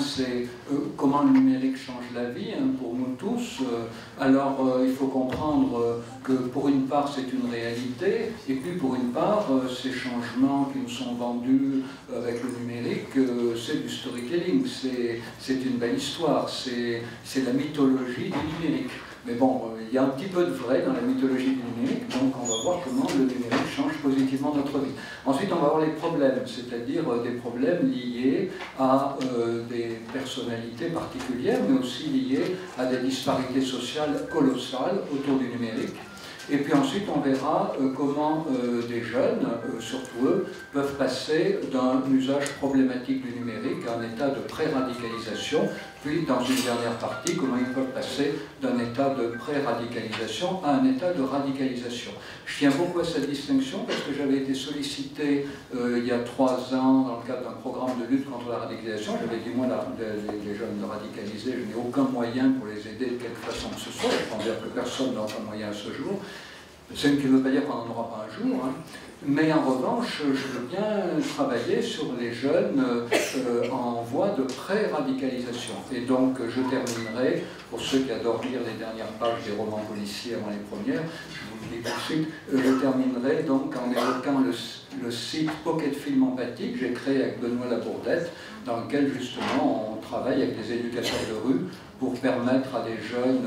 c'est comment le numérique change la vie hein, pour nous tous. Alors, il faut comprendre que pour une part, c'est une réalité, et puis pour une part, ces changements qui nous sont vendus avec le numérique, c'est du storytelling, c'est une belle histoire, c'est la mythologie du numérique. Mais bon, il y a un petit peu de vrai dans la mythologie du numérique, donc on va voir comment le numérique change positivement notre vie. Ensuite, on va voir les problèmes, c'est-à-dire des problèmes liés à des personnalités particulières, mais aussi liés à des disparités sociales colossales autour du numérique. Et puis ensuite, on verra comment des jeunes, surtout eux, peuvent passer d'un usage problématique du numérique à un état de pré-radicalisation, puis dans une dernière partie, comment ils peuvent passer d'un état de pré-radicalisation à un état de radicalisation. Je tiens beaucoup à cette distinction parce que j'avais été sollicité il y a 3 ans dans le cadre d'un programme de lutte contre la radicalisation. J'avais dit, moi, les jeunes radicalisés, je n'ai aucun moyen pour les aider de quelque façon que ce soit. Je pense dire que personne n'a aucun moyen à ce jour. Ce qui ne veut pas dire qu'on n'en aura pas un jour, hein. Mais en revanche, je veux bien travailler sur les jeunes en voie de pré-radicalisation. Et donc, je terminerai, pour ceux qui adorent lire les dernières pages des romans policiers avant les premières, je vous le dis tout de suite, je terminerai donc en évoquant le site Pocket Film Empathique que j'ai créé avec Benoît Labourdette, dans lequel justement on travaille avec des éducateurs de rue pour permettre à des jeunes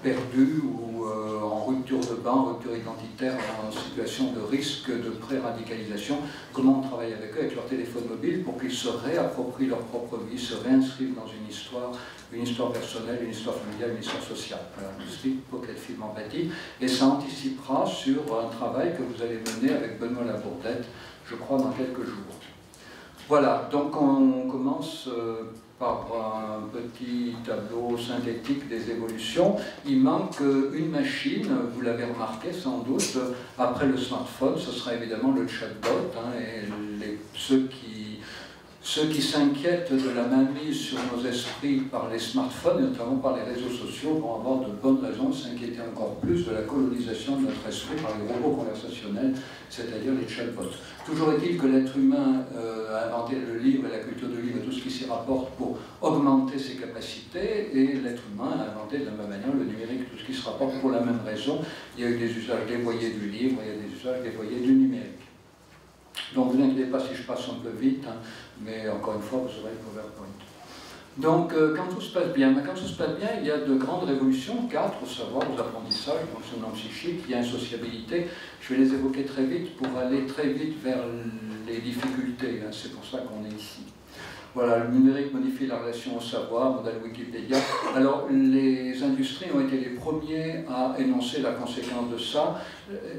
perdus ou en rupture de banc, rupture identitaire, en situation de risque de pré-radicalisation, comment on travaille avec eux, avec leur téléphone mobile, pour qu'ils se réapproprient leur propre vie, se réinscrivent dans une histoire personnelle, une histoire familiale, une histoire sociale. Voilà, le site Pocket Film Empathie, et ça anticipera sur un travail que vous allez mener avec Benoît Labourdette, je crois, dans quelques jours. Voilà, donc on commence par un petit tableau synthétique des évolutions. Il manque une machine, vous l'avez remarqué sans doute, après le smartphone, ce sera évidemment le chatbot, hein, et ceux qui s'inquiètent de la mainmise sur nos esprits par les smartphones, et notamment par les réseaux sociaux, vont avoir de bonnes raisons de s'inquiéter encore plus de la colonisation de notre esprit par les robots conversationnels, c'est-à-dire les chatbots. Toujours est-il que l'être humain a inventé le livre et la culture du livre et tout ce qui s'y rapporte pour augmenter ses capacités, et l'être humain a inventé de la même manière le numérique, tout ce qui se rapporte pour la même raison. Il y a eu des usages dévoyés du livre, il y a des usages dévoyés du numérique. Donc, vous inquiétez pas si je passe un peu vite, hein, mais encore une fois, vous aurez le PowerPoint. Donc, quand tout se passe bien, il y a de grandes révolutions, 4 au savoir, aux apprentissages, au fonctionnement psychique, il y a une sociabilité. Je vais les évoquer très vite pour aller très vite vers les difficultés, hein, c'est pour ça qu'on est ici. Voilà, le numérique modifie la relation au savoir, modèle Wikipédia. Alors, les industries ont été les premiers à énoncer la conséquence de ça.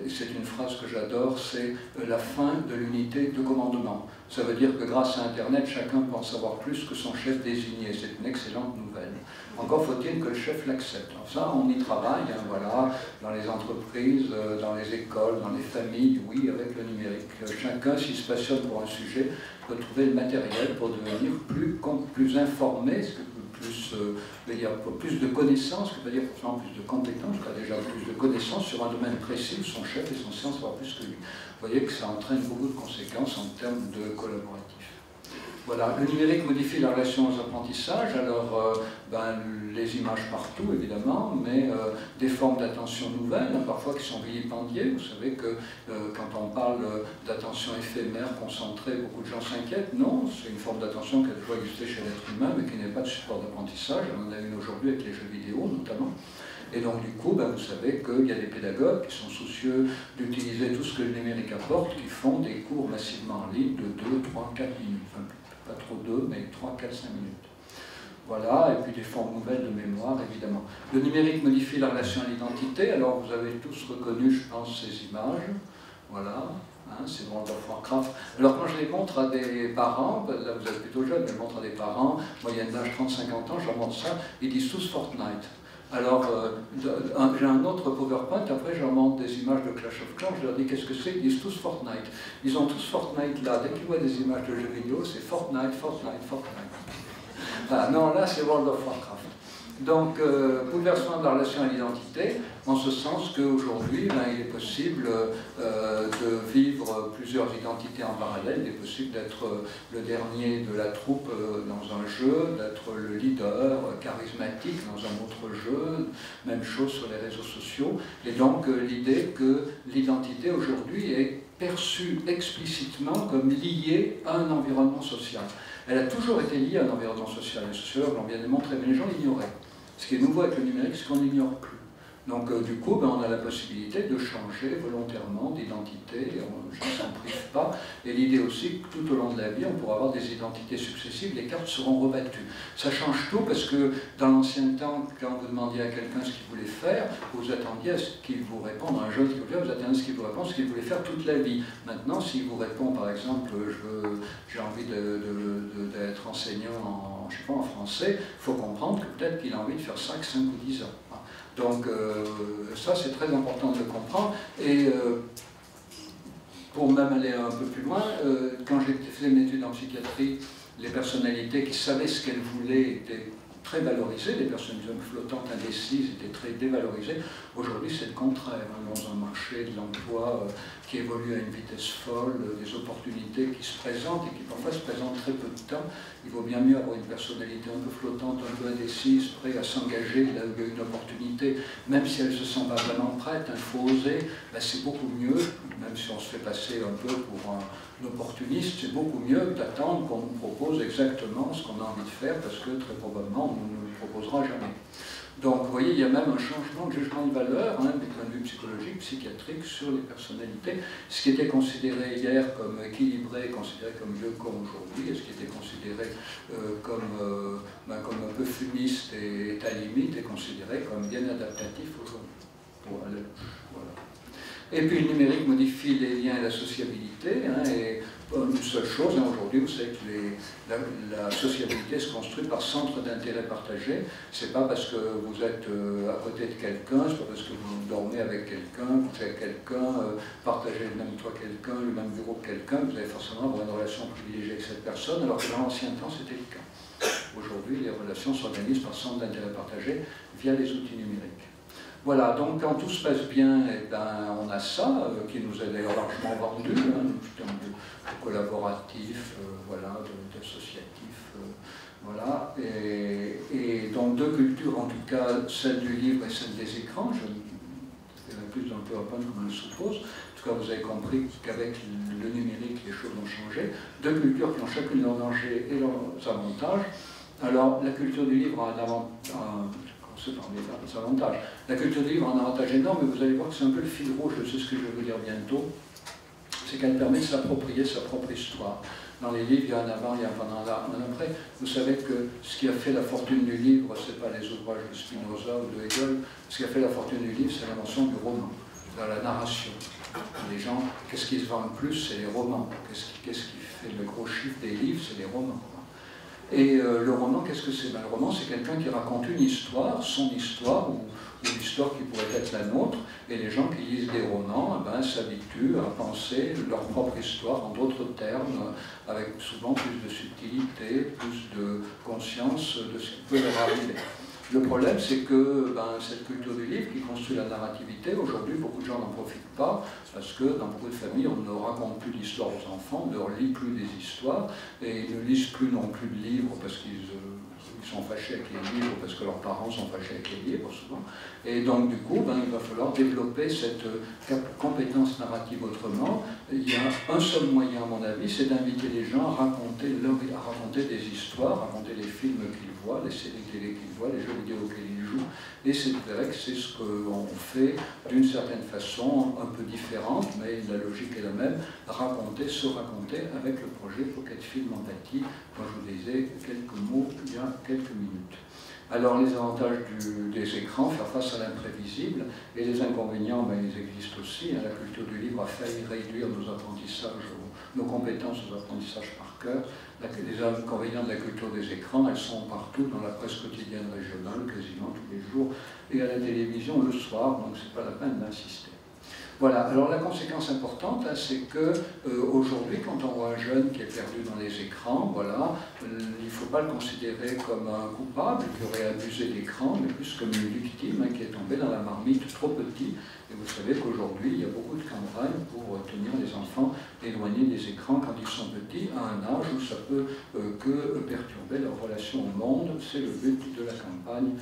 C'est une phrase que j'adore, c'est la fin de l'unité de commandement. Ça veut dire que grâce à Internet, chacun peut en savoir plus que son chef désigné. C'est une excellente nouvelle. Encore faut-il que le chef l'accepte. Ça, on y travaille, hein, voilà, dans les entreprises, dans les écoles, dans les familles, oui, avec le numérique. Chacun, s'il se passionne pour un sujet, peut trouver le matériel pour devenir plus informé, ce que plus de connaissances, ce que veut dire forcément plus de compétences, je crois déjà plus de connaissances sur un domaine précis où son chef est censé en savoir plus que lui. Vous voyez que ça entraîne beaucoup de conséquences en termes de collaboratif. Voilà, le numérique modifie la relation aux apprentissages, alors les images partout évidemment, mais des formes d'attention nouvelles, hein, parfois qui sont vilipendiées. Vous savez que quand on parle d'attention éphémère, concentrée, beaucoup de gens s'inquiètent. Non, c'est une forme d'attention qui a toujours existé chez l'être humain, mais qui n'est pas de support d'apprentissage. On en a une aujourd'hui avec les jeux vidéo notamment. Et donc du coup, vous savez qu'il y a des pédagogues qui sont soucieux d'utiliser tout ce que le numérique apporte, qui font des cours massivement en ligne de 2, 3, 4 minutes. Enfin, pas trop 2, mais 3, 4, 5 minutes. Voilà, et puis des formes nouvelles de mémoire, évidemment. Le numérique modifie la relation à l'identité. Alors, vous avez tous reconnu, je pense, ces images. Voilà, hein, c'est World of Warcraft. Alors, quand je les montre à des parents, là vous êtes plutôt jeunes, mais je les montre à des parents, moyenne d'âge 30-50 ans, je leur montre ça, ils disent tous Fortnite. Alors, j'ai un autre PowerPoint, après je leur montre des images de Clash of Clans, je leur dis qu'est-ce que c'est, ils disent tous Fortnite. Ils ont tous Fortnite là, dès qu'ils voient des images de jeux vidéo, c'est Fortnite, Fortnite, Fortnite. Ah, non, là c'est World of Warcraft. Donc, bouleversement de la relation à l'identité, en ce sens qu'aujourd'hui, il est possible de vivre plusieurs identités en parallèle. Il est possible d'être le dernier de la troupe dans un jeu, d'être le leader charismatique dans un autre jeu, même chose sur les réseaux sociaux. Et donc, l'idée que l'identité aujourd'hui est perçue explicitement comme liée à un environnement social. Elle a toujours été liée à un environnement social. Les sociologues l'ont bien démontré, mais les gens l'ignoraient. Ce qui est nouveau avec le numérique, c'est qu'on n'ignore plus. Donc du coup, on a la possibilité de changer volontairement d'identité, on ne s'en prive pas. Et l'idée aussi que tout au long de la vie, on pourra avoir des identités successives, les cartes seront rebattues. Ça change tout parce que dans l'ancien temps, quand vous demandiez à quelqu'un ce qu'il voulait faire, vous attendiez à ce qu'il vous réponde, un jeune qui voulait faire, vous attendiez à ce qu'il vous réponde, ce qu'il voulait faire toute la vie. Maintenant, s'il vous répond par exemple, j'ai envie d'être enseignant je sais pas, en français, il faut comprendre que peut-être qu'il a envie de faire 5 ou 10 ans. Donc ça c'est très important de le comprendre. Et pour même aller un peu plus loin, quand j'ai fait une étude en psychiatrie, les personnalités qui savaient ce qu'elles voulaient étaient très valorisées, les personnalités flottantes, indécises étaient très dévalorisées. Aujourd'hui c'est le contraire, dans un marché de l'emploi qui évolue à une vitesse folle, des opportunités qui se présentent et qui parfois se présentent très peu de temps. Il vaut bien mieux avoir une personnalité un peu flottante, un peu indécise, prête à s'engager là où il y a une opportunité, même si elle ne se sent pas vraiment prête, il faut oser, c'est beaucoup mieux, même si on se fait passer un peu pour un opportuniste, c'est beaucoup mieux d'attendre qu'on nous propose exactement ce qu'on a envie de faire, parce que très probablement on ne nous le proposera jamais. Donc vous voyez, il y a même un changement de jugement de valeur, du point de vue psychologique, psychiatrique, sur les personnalités. Ce qui était considéré hier comme équilibré, considéré comme vieux con aujourd'hui, et ce qui était considéré comme un peu fumiste et à limite, est considéré comme bien adaptatif aujourd'hui. Voilà. Et puis le numérique modifie les liens et la sociabilité, et une seule chose, aujourd'hui vous savez que la sociabilité se construit par centre d'intérêt partagé. C'est pas parce que vous êtes à côté de quelqu'un, c'est pas parce que vous dormez avec quelqu'un, vous êtes quelqu'un, partagez le même toit quelqu'un, le même bureau que quelqu'un, vous allez forcément avoir une relation privilégiée avec cette personne, alors que dans l'ancien temps c'était le cas. Aujourd'hui les relations s'organisent par centre d'intérêt partagé via les outils numériques. Voilà, donc quand tout se passe bien, on a ça, qui nous est d'ailleurs largement vendu, en termes de collaboratif, d'associatif, voilà. Et donc deux cultures, en tout cas, celle du livre et celle des écrans, je fais plus d'un PowerPoint comme on le suppose. En tout cas, vous avez compris qu'avec le numérique, les choses ont changé. Deux cultures qui ont chacune leurs dangers et leurs avantages. Alors, la culture du livre a un avantage. Des avantages. La culture du livre a un avantage énorme, mais vous allez voir que c'est un peu le fil rouge de ce que je vais vous dire bientôt, c'est qu'elle permet de s'approprier sa propre histoire. Dans les livres, il y a un avant, il y a un pendant, un après. Vous savez que ce qui a fait la fortune du livre, ce n'est pas les ouvrages de Spinoza ou de Hegel, ce qui a fait la fortune du livre, c'est l'invention du roman, de la narration. Les gens, qu'est-ce qui se vend le plus? C'est les romans. Qu'est-ce qui fait le gros chiffre des livres? C'est les romans. Et le roman, qu'est-ce que c'est? Le roman, c'est quelqu'un qui raconte une histoire, son histoire, ou l'histoire qui pourrait être la nôtre, et les gens qui lisent des romans s'habituent à penser leur propre histoire en d'autres termes, avec souvent plus de subtilité, plus de conscience de ce qui peut leur arriver. Le problème, c'est que cette culture du livre qui construit la narrativité, aujourd'hui, beaucoup de gens n'en profitent pas, parce que dans beaucoup de familles, on ne raconte plus d'histoires aux enfants, on ne leur lit plus des histoires, et ils ne lisent plus non plus de livres parce qu'ils sont fâchés avec les livres, parce que leurs parents sont fâchés avec les livres, souvent. Et donc, du coup, il va falloir développer cette compétence narrative autrement. Il y a un seul moyen, à mon avis, c'est d'inviter les gens à raconter des histoires, à raconter les films qu'ils voient, les séries télé qu'ils voient, les jeux vidéo auxquels ils jouent. Et c'est vrai que c'est ce qu'on fait d'une certaine façon, un peu différente, mais la logique est la même, se raconter avec le projet Pocket Film Empathie, dont je vous disais quelques mots il y a quelques minutes. Alors les avantages des écrans, faire face à l'imprévisible, et les inconvénients, ils existent aussi. La culture du livre a failli réduire nos apprentissages, nos compétences aux apprentissages par cœur. Les inconvénients de la culture des écrans, elles sont partout dans la presse quotidienne régionale, quasiment tous les jours, et à la télévision le soir, donc c'est pas la peine d'insister. Voilà, alors la conséquence importante, hein, c'est que aujourd'hui, quand on voit un jeune qui est perdu dans les écrans, voilà, il ne faut pas le considérer comme un coupable qui aurait abusé d'écran, mais plus comme une victime, hein, qui est tombée dans la marmite trop petit. Et vous savez qu'aujourd'hui, il y a beaucoup de campagnes pour tenir les enfants éloignés des écrans quand ils sont petits, à un âge où ça peut que perturber leur relation au monde. C'est le but de la campagne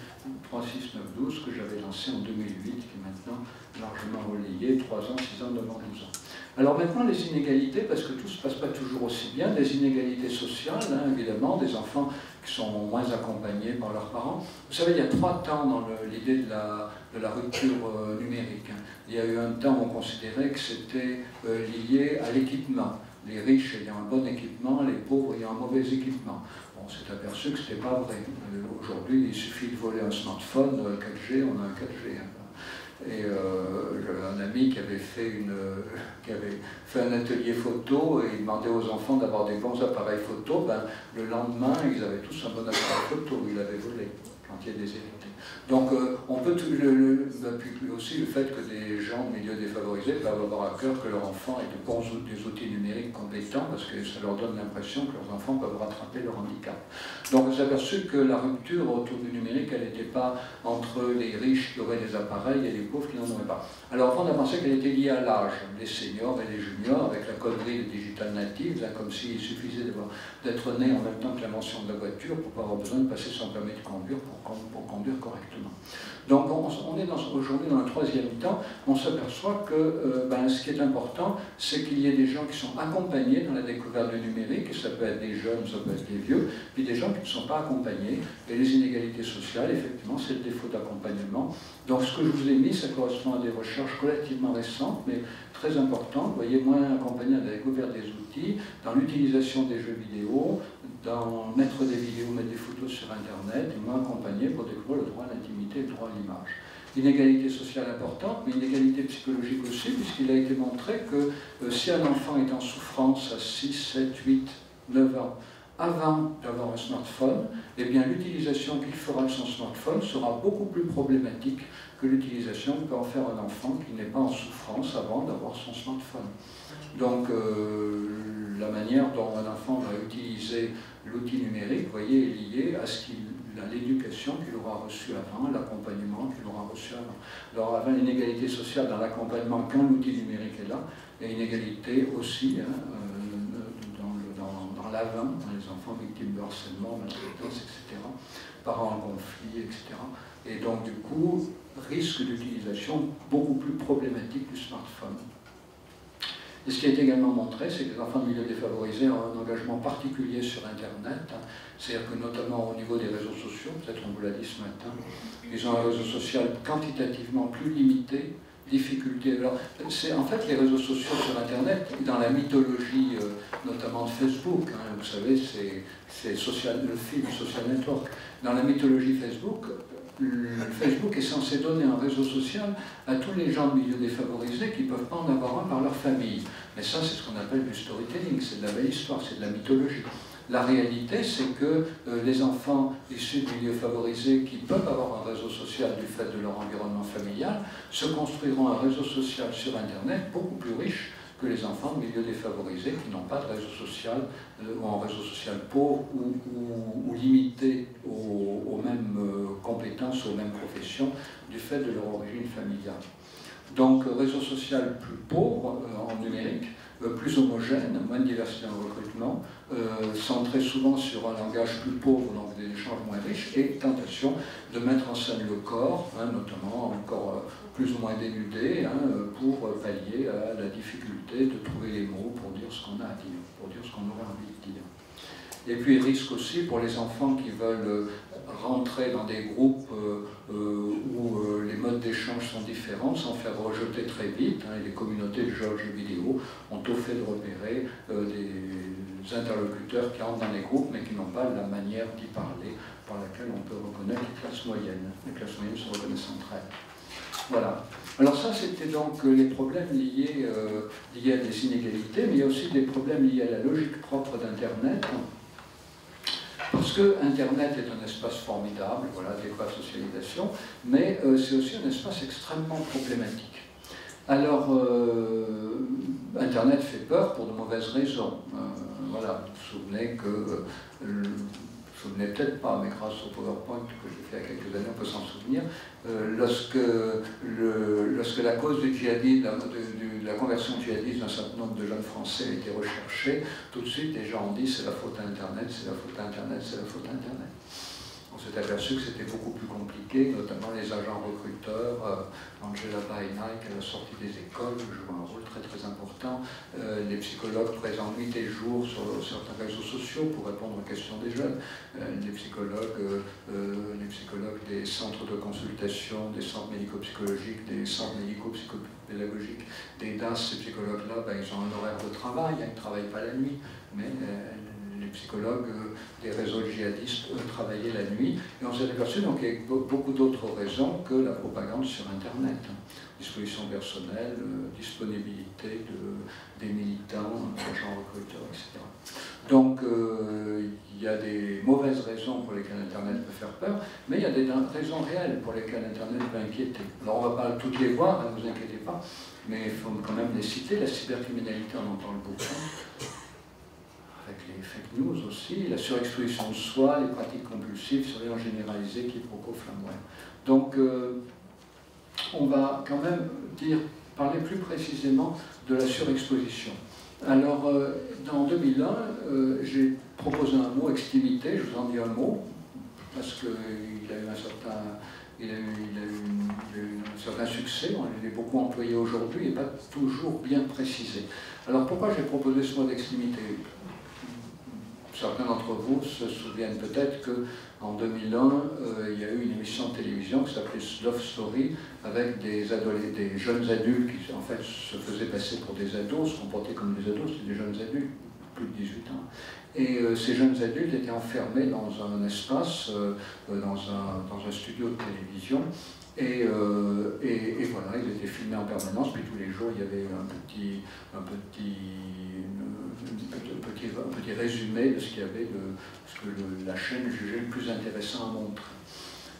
36912 que j'avais lancée en 2008, qui est maintenant largement relayée, 3 ans, 6 ans, 9 ans, 12 ans. Alors maintenant, les inégalités, parce que tout ne se passe pas toujours aussi bien, des inégalités sociales, hein, évidemment, des enfants qui sont moins accompagnés par leurs parents. Vous savez, il y a 3 temps dans l'idée de la rupture numérique. Hein. Il y a eu un temps où on considérait que c'était lié à l'équipement. Les riches ayant un bon équipement, les pauvres ayant un mauvais équipement. On s'est aperçu que ce n'était pas vrai. Aujourd'hui, il suffit de voler un smartphone 4G, on a un 4G. Hein. Et j'avais un ami qui avait fait un atelier photo et il demandait aux enfants d'avoir des bons appareils photo. Ben, le lendemain, ils avaient tous un bon appareil photo, il avait volé quand il y a des hérités. Donc on peut puis aussi le fait que des gens au milieu défavorisés peuvent avoir à cœur que leur enfant ait des outils numériques compétents parce que ça leur donne l'impression que leurs enfants peuvent rattraper leur handicap. Donc on s'est aperçu que la rupture autour du numérique, elle n'était pas entre les riches qui auraient des appareils et les pauvres qui n'en auraient pas. Alors avant, on a pensé qu'elle était liée à l'âge, les seniors et les juniors, avec la connerie des digital natives, là, comme s'il suffisait d'être né en même temps que l'invention de la voiture pour pas avoir besoin de passer son permis de conduire pour conduire correctement. Donc on est aujourd'hui dans le 3e temps, on s'aperçoit que ce qui est important, c'est qu'il y ait des gens qui sont accompagnés dans la découverte du numérique, et ça peut être des jeunes, ça peut être des vieux, puis des gens qui ne sont pas accompagnés, et les inégalités sociales, effectivement, c'est le défaut d'accompagnement. Donc ce que je vous ai mis, ça correspond à des recherches relativement récentes, mais très importantes. Vous voyez, moins accompagnés dans la découverte des outils, dans l'utilisation des jeux vidéo, dans mettre des vidéos, mettre des photos sur Internet, et moins accompagnés pour découvrir le droit à l'intimité et le droit à l'image. Inégalité sociale importante, mais inégalité psychologique aussi, puisqu'il a été montré que si un enfant est en souffrance à 6, 7, 8, 9 ans, avant d'avoir un smartphone, eh bien l'utilisation qu'il fera de son smartphone sera beaucoup plus problématique que l'utilisation que peut en faire un enfant qui n'est pas en souffrance avant d'avoir son smartphone. Donc la manière dont un enfant va utiliser l'outil numérique, vous voyez, est liée à l'éducation qu'il aura reçue avant, l'accompagnement qu'il aura reçu avant. Alors avant l'inégalité sociale dans l'accompagnement quand l'outil numérique est là, et inégalité aussi dans l'avant, dans les enfants victimes de harcèlement, maltraitance, etc., parents en conflit, etc. Et donc du coup, risque d'utilisation beaucoup plus problématique du smartphone. Et ce qui est également montré, c'est que les enfants de milieux défavorisés ont un engagement particulier sur Internet, hein. C'est-à-dire que notamment au niveau des réseaux sociaux, peut-être on vous l'a dit ce matin, ils ont un réseau social quantitativement plus limité, difficulté. Alors, c'est en fait les réseaux sociaux sur Internet, dans la mythologie notamment de Facebook, hein, vous savez, c'est le film Social Network. Dans la mythologie Facebook est censé donner un réseau social à tous les gens de milieux défavorisés qui ne peuvent pas en avoir un par leur famille. Mais ça, c'est ce qu'on appelle du storytelling, c'est de la belle histoire, c'est de la mythologie. La réalité, c'est que les enfants issus de milieux favorisés qui peuvent avoir un réseau social du fait de leur environnement familial se construiront un réseau social sur Internet beaucoup plus riche que les enfants de milieux défavorisés qui n'ont pas de réseau social ou un réseau social pauvre ou limité aux mêmes compétences, aux mêmes professions du fait de leur origine familiale. Donc réseau social plus pauvre en numérique, plus homogène, moins de diversité en recrutement, centré souvent sur un langage plus pauvre, donc des échanges moins riches, et tentation de mettre en scène le corps, hein, notamment un corps plus ou moins dénudé, hein, pour pallier à la difficulté de trouver les mots pour dire ce qu'on a à dire, pour dire ce qu'on aurait envie de dire. Et puis risque aussi pour les enfants qui veulent rentrer dans des groupes où les modes d'échange sont différents, sans faire rejeter très vite, hein, et les communautés de jeux vidéo ont au fait de repérer des interlocuteurs qui entrent dans les groupes mais qui n'ont pas la manière d'y parler par laquelle on peut reconnaître les classes moyennes. Les classes moyennes se reconnaissent entre elles. Voilà. Alors ça, c'était donc les problèmes liés à des inégalités, mais il y a aussi des problèmes liés à la logique propre d'Internet. Parce que Internet est un espace formidable, voilà, d'espace socialisation, mais c'est aussi un espace extrêmement problématique. Alors, Internet fait peur pour de mauvaises raisons. Voilà, vous vous souvenez que, vous ne vous souvenez peut-être pas, mais grâce au PowerPoint que j'ai fait il y a quelques années, on peut s'en souvenir, lorsque la cause du djihadisme, de la conversion djihadiste d'un certain nombre de jeunes Français a été recherchée, tout de suite les gens ont dit c'est la faute à Internet, c'est la faute à Internet, c'est la faute à Internet. On s'est aperçu que c'était beaucoup plus compliqué, notamment les agents recruteurs, Angela Baena, qui à la sortie des écoles joue un rôle très très important, les psychologues présents nuit et jour sur certains réseaux sociaux pour répondre aux questions des jeunes, les psychologues des centres de consultation, des centres médico-psychologiques, des centres médico-psychopédagogiques, des DAS, ces psychologues-là, ben, ils ont un horaire de travail, ils ne travaillent pas la nuit, mais les psychologues des réseaux djihadistes travaillaient la nuit, et on s'est aperçu donc qu'il y a beaucoup d'autres raisons que la propagande sur Internet. Disposition personnelle, disponibilité des militants, agents recruteurs, etc. Donc il y a des mauvaises raisons pour lesquelles Internet peut faire peur, mais il y a des raisons réelles pour lesquelles Internet peut inquiéter. Alors on ne va pas toutes les voir, ne vous inquiétez pas, mais il faut quand même les citer. La cybercriminalité, on en parle beaucoup. Avec les fake news aussi, la surexposition de soi, les pratiques compulsives, surveillance généralisée, quiproquos, flamboyants. Donc, on va quand même parler plus précisément de la surexposition. Alors, dans 2001, j'ai proposé un mot, extimité, je vous en dis un mot, parce qu'il a eu un certain succès, on l'a beaucoup employé aujourd'hui et pas toujours bien précisé. Alors, pourquoi j'ai proposé ce mot d'extimité ? Certains d'entre vous se souviennent peut-être qu'en 2001, il y a eu une émission de télévision qui s'appelait Love Story, avec des jeunes adultes qui en fait se faisaient passer pour des ados, se comportaient comme des ados, c'était des jeunes adultes, plus de 18 ans. Et ces jeunes adultes étaient enfermés dans un espace, dans un studio de télévision. Et voilà, ils étaient filmés en permanence, puis tous les jours il y avait un petit résumé de ce qu'il y avait, de ce que la chaîne jugeait le plus intéressant à montrer.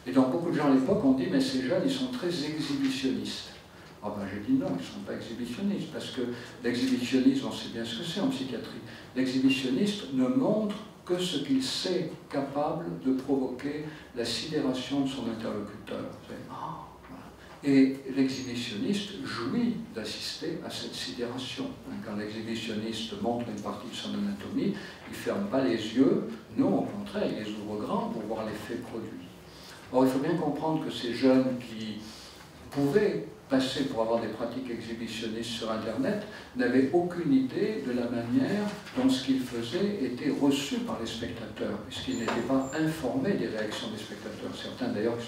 Et donc beaucoup de gens à l'époque ont dit mais ces jeunes ils sont très exhibitionnistes. Ah ben j'ai dit non, ils ne sont pas exhibitionnistes, parce que l'exhibitionnisme, on sait bien ce que c'est en psychiatrie. L'exhibitionniste ne montre que ce qu'il sait capable de provoquer la sidération de son interlocuteur. Et l'exhibitionniste jouit d'assister à cette sidération. Quand l'exhibitionniste montre une partie de son anatomie, il ne ferme pas les yeux, non, au contraire, il les ouvre grands pour voir l'effet produit. Or, il faut bien comprendre que ces jeunes qui pouvaient passer pour avoir des pratiques exhibitionnistes sur Internet n'avaient aucune idée de la manière dont ce qu'ils faisaient était reçu par les spectateurs, puisqu'ils n'étaient pas informés des réactions des spectateurs. Certains d'ailleurs qui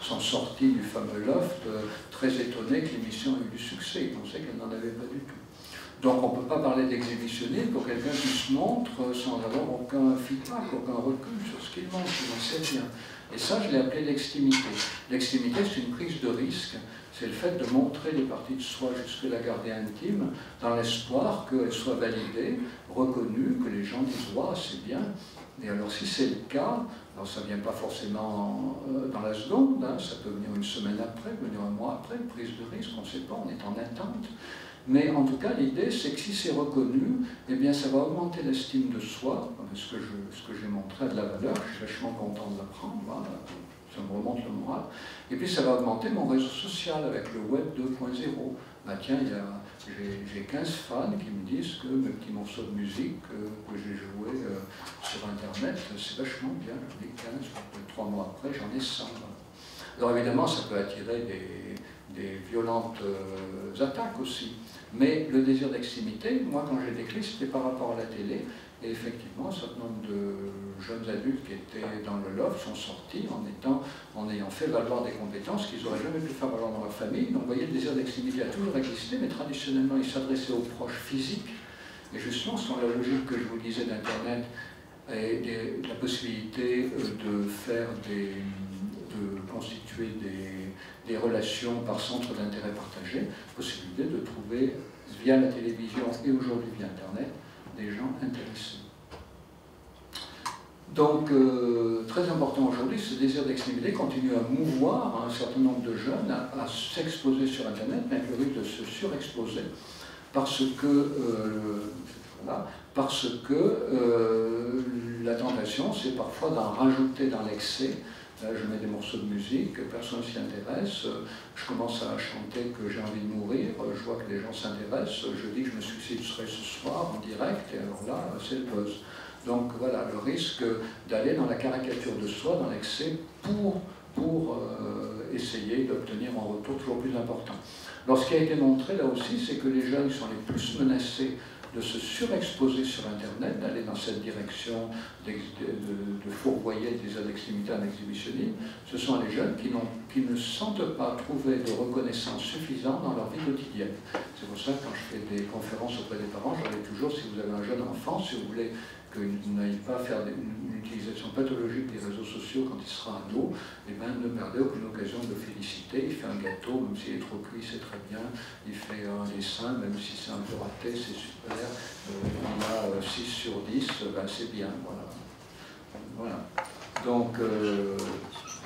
sont sortis du fameux loft très étonnés que l'émission ait eu du succès, ils pensaient qu'elle n'en avait pas du tout. Donc on ne peut pas parler d'exhibitionnisme pour quelqu'un qui se montre sans avoir aucun feedback, aucun recul sur ce qu'il montre, il en sait rien. Et ça, je l'ai appelé l'extimité. L'extimité, c'est une prise de risque. C'est le fait de montrer des parties de soi jusque la garder intime, dans l'espoir qu'elles soient validées, reconnues, que les gens disent « Waouh, c'est bien ». Et alors si c'est le cas, alors ça ne vient pas forcément dans la seconde, hein, ça peut venir une semaine après, venir un mois après, une prise de risque, on ne sait pas, on est en attente. Mais en tout cas, l'idée, c'est que si c'est reconnu, eh bien, ça va augmenter l'estime de soi, ce que j'ai montré a de la valeur, je suis vachement content de l'apprendre, voilà, ça me remonte le moral. Et puis ça va augmenter mon réseau social avec le web 2.0. Bah tiens, j'ai 15 fans qui me disent que mes petits morceaux de musique que j'ai joués sur Internet, c'est vachement bien, j'en ai 15, 3 mois après, j'en ai 100. Alors évidemment, ça peut attirer des violentes attaques aussi. Mais le désir d'extimité, moi quand j'ai décrit, c'était par rapport à la télé. Et effectivement, un certain nombre de jeunes adultes qui étaient dans le loft sont sortis en ayant fait valoir des compétences qu'ils n'auraient jamais pu faire valoir dans leur famille. Donc vous voyez, le désir d'extimité a toujours existé, mais traditionnellement, il s'adressait aux proches physiques. Et justement, selon la logique que je vous disais d'Internet, et la possibilité de constituer des relations par centre d'intérêt partagé, possibilité de trouver via la télévision et aujourd'hui via Internet des gens intéressés. Donc, très important aujourd'hui, ce désir d'extrémité continue à mouvoir un certain nombre de jeunes à s'exposer sur Internet, mais avec le risque de se surexposer, parce que la tentation, c'est parfois d'en rajouter dans l'excès. Là, je mets des morceaux de musique, personne ne s'y intéresse, je commence à chanter que j'ai envie de mourir, je vois que les gens s'intéressent, je dis que je me suiciderai ce soir en direct, et alors là, c'est le buzz. Donc voilà, le risque d'aller dans la caricature de soi, dans l'excès, pour essayer d'obtenir un retour toujours plus important. Alors ce qui a été montré là aussi, c'est que les jeunes sont les plus menacés de se surexposer sur Internet, d'aller dans cette direction de fourvoyer des d'extrémité en exhibitionnisme. Ce sont les jeunes qui ne sentent pas trouver de reconnaissance suffisante dans leur vie quotidienne. C'est pour ça que quand je fais des conférences auprès des parents, je leur dis toujours, si vous avez un jeune enfant, si vous voulez qu'il n'aille pas faire une utilisation pathologique des réseaux sociaux quand il sera ado, eh bien, ne perdez aucune occasion de le féliciter. Il fait un gâteau, même s'il est trop cuit, c'est très bien. Il fait un dessin, même si c'est un peu raté, c'est super. Il a 6 sur 10, ben, c'est bien. Voilà. Donc,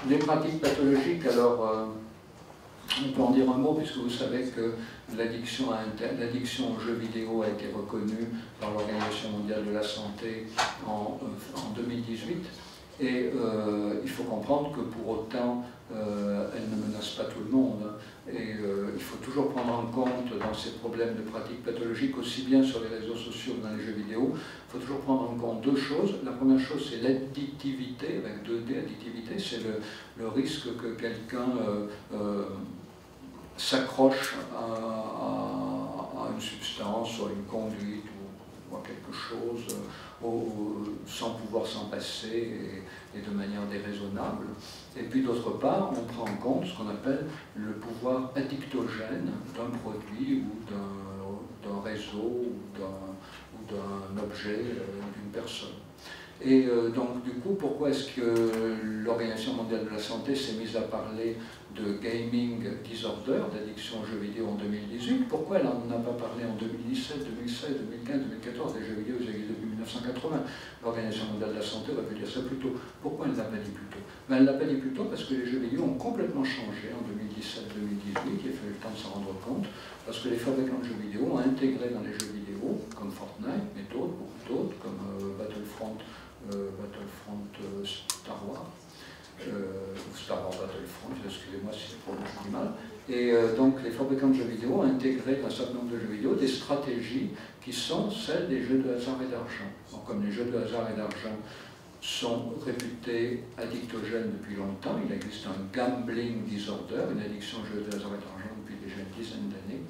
les pratiques pathologiques, alors, on peut en dire un mot, puisque vous savez que l'addiction aux jeux vidéo a été reconnue par l'Organisation mondiale de la santé en 2018. Et il faut comprendre que pour autant, elle ne menace pas tout le monde. Et il faut toujours prendre en compte dans ces problèmes de pratiques pathologiques, aussi bien sur les réseaux sociaux que dans les jeux vidéo, il faut toujours prendre en compte deux choses. La première chose, c'est l'addictivité, avec 2D, addictivité, c'est le risque que quelqu'un s'accroche à une substance, ou à une conduite, ou à quelque chose, sans pouvoir s'en passer et de manière déraisonnable. Et puis d'autre part, on prend en compte ce qu'on appelle le pouvoir addictogène d'un produit ou d'un réseau ou d'un objet, d'une personne. Et donc, du coup, pourquoi est-ce que l'Organisation mondiale de la santé s'est mise à parler de gaming disorder, d'addiction aux jeux vidéo en 2018? Pourquoi elle n'en a pas parlé en 2017, 2016, 2015, 2014? Les jeux vidéo, ils existent depuis 1980. L'Organisation mondiale de la santé aurait pu dire ça plus tôt. Pourquoi elle ne l'a pas dit plus tôt? Ben, elle ne l'a pas dit plus tôt parce que les jeux vidéo ont complètement changé en 2017-2018. Il a fallu le temps de s'en rendre compte, parce que les fabricants de jeux vidéo ont intégré dans les jeux vidéo, comme Fortnite, mais d'autres, beaucoup d'autres, comme Battlefront Star Wars Battlefront, excusez-moi si c'est pour le mal. Et donc les fabricants de jeux vidéo ont intégré dans un certain nombre de jeux vidéo des stratégies qui sont celles des jeux de hasard et d'argent. Comme les jeux de hasard et d'argent sont réputés addictogènes depuis longtemps, il existe un gambling disorder, une addiction aux jeux de hasard et d'argent depuis déjà une dizaine d'années.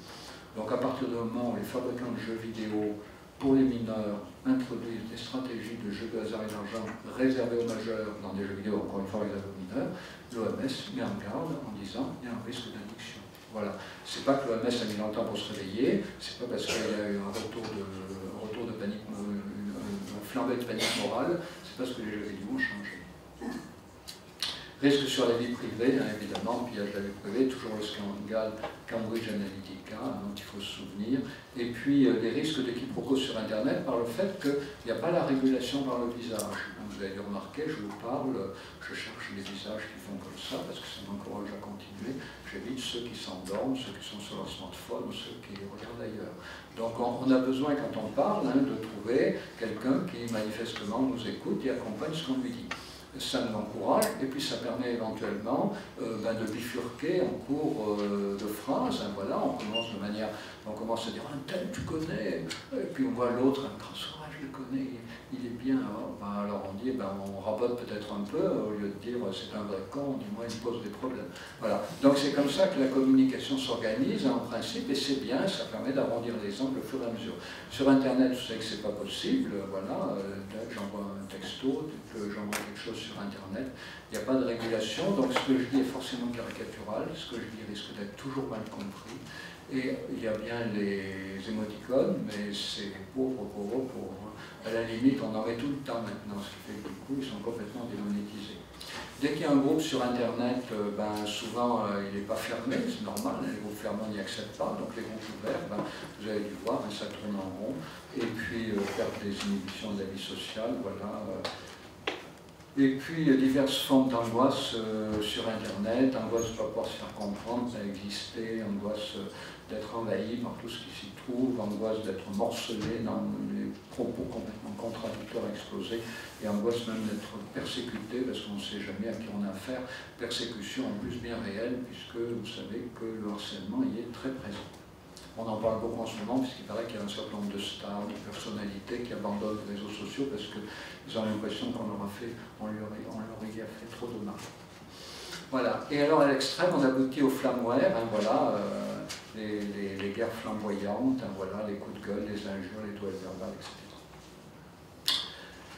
Donc à partir du moment où les fabricants de jeux vidéo pour les mineurs, introduisent des stratégies de jeux de hasard et d'argent réservées aux majeurs dans des jeux vidéo, encore une fois réservés aux mineurs, l'OMS met en garde en disant qu'il y a un risque d'addiction. Voilà. C'est pas que l'OMS a mis longtemps pour se réveiller, c'est pas parce qu'il y a eu un retour de panique, une flambée de panique morale, c'est parce que les jeux vidéo ont changé. Risque sur la vie privée, hein, évidemment, pillage de la vie privée, toujours le scandale Cambridge Analytica, dont il faut se souvenir, et puis les risques de quiproquos sur Internet par le fait qu'il n'y a pas la régulation par le visage. Vous avez dû remarquer, je vous parle, je cherche les visages qui font comme ça, parce que ça m'encourage à continuer, j'évite ceux qui s'endorment, ceux qui sont sur leur smartphone, ou ceux qui regardent ailleurs. Donc on a besoin, quand on parle, hein, de trouver quelqu'un qui manifestement nous écoute et accompagne ce qu'on lui dit. Ça nous encourage, et puis ça permet éventuellement de bifurquer en cours de phrase. Hein, voilà, on commence à dire un tel tu connais, et puis on voit l'autre, un grand soir, je le connais, il est bien. Alors on dit, on rabote peut-être un peu, au lieu de dire c'est un vrai con, on dit moi il me pose des problèmes. Voilà, donc c'est comme ça que la communication s'organise en principe, et c'est bien, ça permet d'arrondir les angles au fur et à mesure. Sur Internet, vous savez que c'est pas possible, voilà, j'envoie un texto, j'envoie quelque chose sur Internet, il n'y a pas de régulation, donc ce que je dis est forcément caricatural, ce que je dis risque d'être toujours mal compris, et il y a bien les émoticônes, mais c'est pauvre. À la limite, on en met tout le temps maintenant, ce qui fait que du coup, ils sont complètement démonétisés. Dès qu'il y a un groupe sur Internet, souvent il n'est pas fermé, c'est normal, les groupes fermés on n'y accède pas, donc les groupes ouverts, vous avez dû voir, ça tourne en rond, et puis perdre des inhibitions de la vie sociale, voilà. Et puis diverses formes d'angoisse sur Internet, angoisse de ne pas pouvoir se faire comprendre, ça existait, angoisse d'être envahi par tout ce qui s'y trouve, angoisse d'être morcelé dans les propos complètement contradictoires exposés, et angoisse même d'être persécuté parce qu'on ne sait jamais à qui on a affaire, persécution en plus bien réelle, puisque vous savez que le harcèlement y est très présent. On en parle beaucoup en ce moment, puisqu'il paraît qu'il y a un certain nombre de stars, de personnalités qui abandonnent les réseaux sociaux parce qu'ils ont l'impression qu'on leur a fait, on leur y a fait trop de mal. Voilà. Et alors à l'extrême, on aboutit au flamware, hein, voilà, les guerres flamboyantes, hein, voilà, les coups de gueule, les injures, les toiles verbales, etc.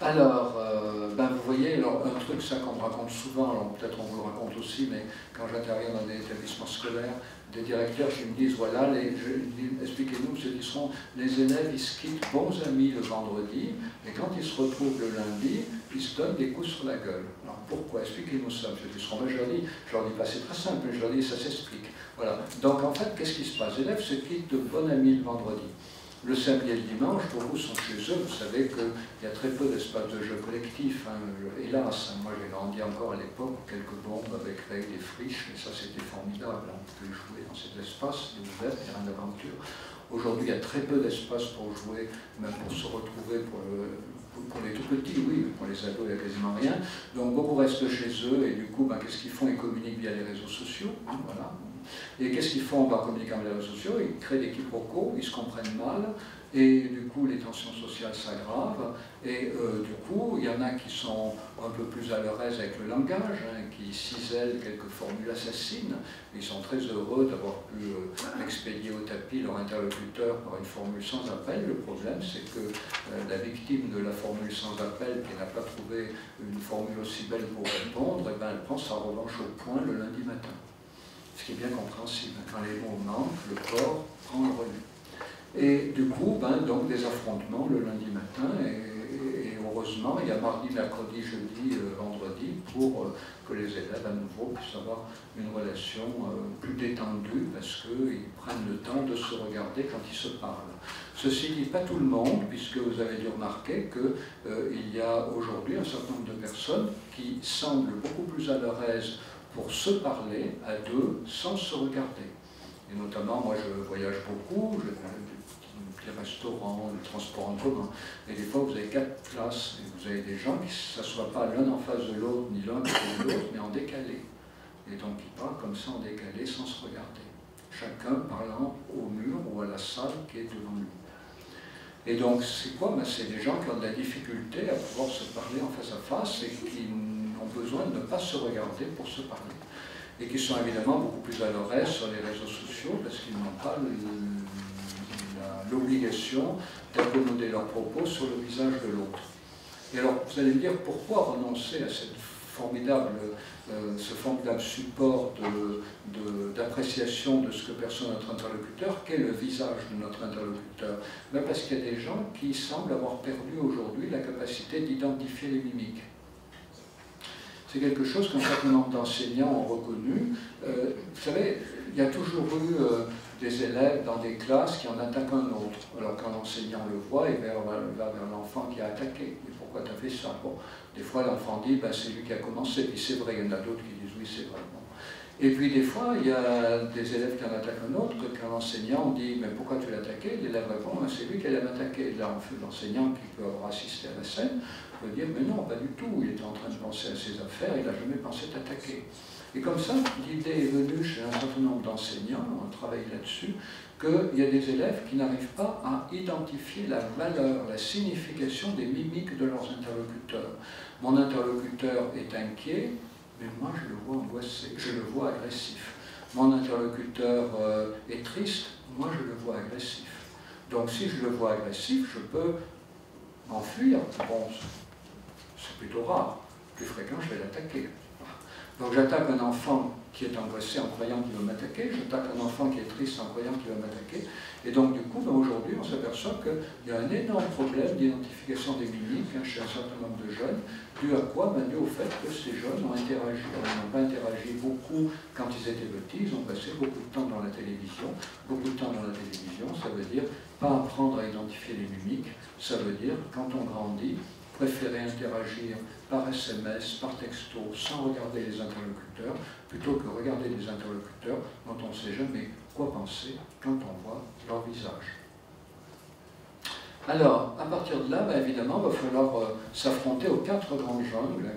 Alors, vous voyez, alors, un truc ça qu'on me raconte souvent, alors peut-être on vous le raconte aussi, mais quand j'interviens dans des établissements scolaires, des directeurs qui me disent, voilà, expliquez-nous, ce qui seront les élèves, ils se quittent bons amis le vendredi, et quand ils se retrouvent le lundi, ils se donnent des coups sur la gueule. Alors pourquoi? Expliquez-nous ça, M. Tisseron. Je leur dis, c'est très simple, je leur dis, ça s'explique. Voilà. Donc en fait, qu'est-ce qui se passe? Les élèves se quittent de bons amis le vendredi. Le samedi et le dimanche, pour vous, sont chez eux. Vous savez qu'il y a très peu d'espace de jeu collectif. Hein. Hélas, moi j'ai grandi encore à l'époque, quelques bombes avec des friches, et ça c'était formidable. On pouvait jouer dans cet espace ouvert, terrain d'aventure. Aujourd'hui, il y a très peu d'espace pour jouer, même pour se retrouver pour les tout petits, oui, pour les ados, il n'y a quasiment rien. Donc beaucoup restent chez eux, et du coup, qu'est-ce qu'ils font? Ils communiquent via les réseaux sociaux. Hein, voilà. Et qu'est-ce qu'ils font en communiquant avec les réseaux sociaux? Ils créent des quiproquos, ils se comprennent mal, et du coup les tensions sociales s'aggravent, et du coup il y en a qui sont un peu plus à leur aise avec le langage, hein, qui cisèlent quelques formules assassines, ils sont très heureux d'avoir pu expédier au tapis leur interlocuteur par une formule sans appel. Le problème c'est que la victime de la formule sans appel, qui n'a pas trouvé une formule aussi belle pour répondre, elle prend sa revanche au point le lundi matin. Ce qui est bien compréhensible. Quand les mots manquent, le corps prend le relais. Et du coup, donc des affrontements le lundi matin, et heureusement, il y a mardi, mercredi, jeudi, vendredi, pour que les élèves à nouveau puissent avoir une relation plus détendue, parce qu'ils prennent le temps de se regarder quand ils se parlent. Ceci dit, pas tout le monde, puisque vous avez dû remarquer qu'il y a aujourd'hui un certain nombre de personnes qui semblent beaucoup plus à leur aise pour se parler à deux sans se regarder. Et notamment, moi je voyage beaucoup, je vais des restaurants, des transports en commun, et des fois vous avez 4 classes, et vous avez des gens qui ne s'assoient pas l'un en face de l'autre, ni l'un côté de l'autre, mais en décalé. Et donc ils parlent comme ça en décalé sans se regarder. Chacun parlant au mur ou à la salle qui est devant lui. Et donc c'est quoi? C'est des gens qui ont de la difficulté à pouvoir se parler en face à face et qui ont besoin de ne pas se regarder pour se parler. Et qui sont évidemment beaucoup plus à leur aise sur les réseaux sociaux parce qu'ils n'ont pas l'obligation d'accommoder leurs propos sur le visage de l'autre. Et alors vous allez me dire pourquoi renoncer à ce formidable support d'appréciation de ce que perçoit notre interlocuteur, qu'est le visage de notre interlocuteur? Parce qu'il y a des gens qui semblent avoir perdu aujourd'hui la capacité d'identifier les mimiques. C'est quelque chose qu'un certain nombre d'enseignants ont reconnu. Vous savez, il y a toujours eu des élèves dans des classes qui en attaquent un autre. Alors quand l'enseignant le voit, il va vers l'enfant qui a attaqué. Et pourquoi tu as fait ça? Bon, des fois l'enfant dit, c'est lui qui a commencé. Puis c'est vrai, il y en a d'autres qui disent, oui c'est vrai. Bon. Et puis des fois, il y a des élèves qui en attaquent un autre, que quand l'enseignant dit, mais pourquoi tu l'as attaqué? L'élève répond, c'est lui qui allait m'attaquer. Là, l'enseignant qui peut avoir assisté à la scène peut dire, mais non, pas du tout, il était en train de penser à ses affaires, il n'a jamais pensé t'attaquer. Et comme ça, l'idée est venue chez un certain nombre d'enseignants, on travaille là-dessus, qu'il y a des élèves qui n'arrivent pas à identifier la valeur, la signification des mimiques de leurs interlocuteurs. Mon interlocuteur est inquiet, mais moi je le vois angoissé, je le vois agressif. Mon interlocuteur est triste, moi je le vois agressif. Donc si je le vois agressif, je peux m'enfuir. Bon, c'est plutôt rare. Plus fréquent, je vais l'attaquer. Donc j'attaque un enfant qui est angoissé en croyant qu'il va m'attaquer, j'attaque un enfant qui est triste en croyant qu'il va m'attaquer, et donc du coup, aujourd'hui, on s'aperçoit qu'il y a un énorme problème d'identification des mimiques chez un certain nombre de jeunes, dû à quoi? Dû au fait que ces jeunes ont interagi. Alors, ils n'ont pas interagi beaucoup quand ils étaient petits, ils ont passé beaucoup de temps dans la télévision. Beaucoup de temps dans la télévision, ça veut dire pas apprendre à identifier les mimiques, ça veut dire, quand on grandit, préférer interagir par SMS, par texto, sans regarder les interlocuteurs, plutôt que regarder les interlocuteurs dont on ne sait jamais quoi penser quand on voit leur visage. Alors, à partir de là, ben, évidemment, il va falloir s'affronter aux quatre grandes jungles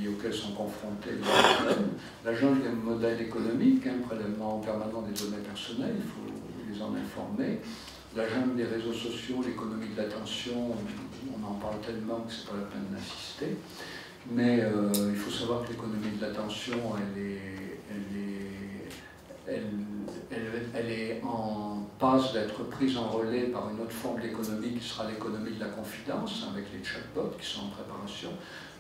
auxquelles sont confrontés les jeunes. La jungle des modèles économiques, prélèvement permanent des données personnelles, il faut les en informer. La jungle des réseaux sociaux, l'économie de l'attention, on en parle tellement que ce n'est pas la peine d'insister. Mais il faut savoir que l'économie de l'attention, elle est en passe d'être prise en relais par une autre forme d'économie qui sera l'économie de la confidence, avec les chatbots qui sont en préparation.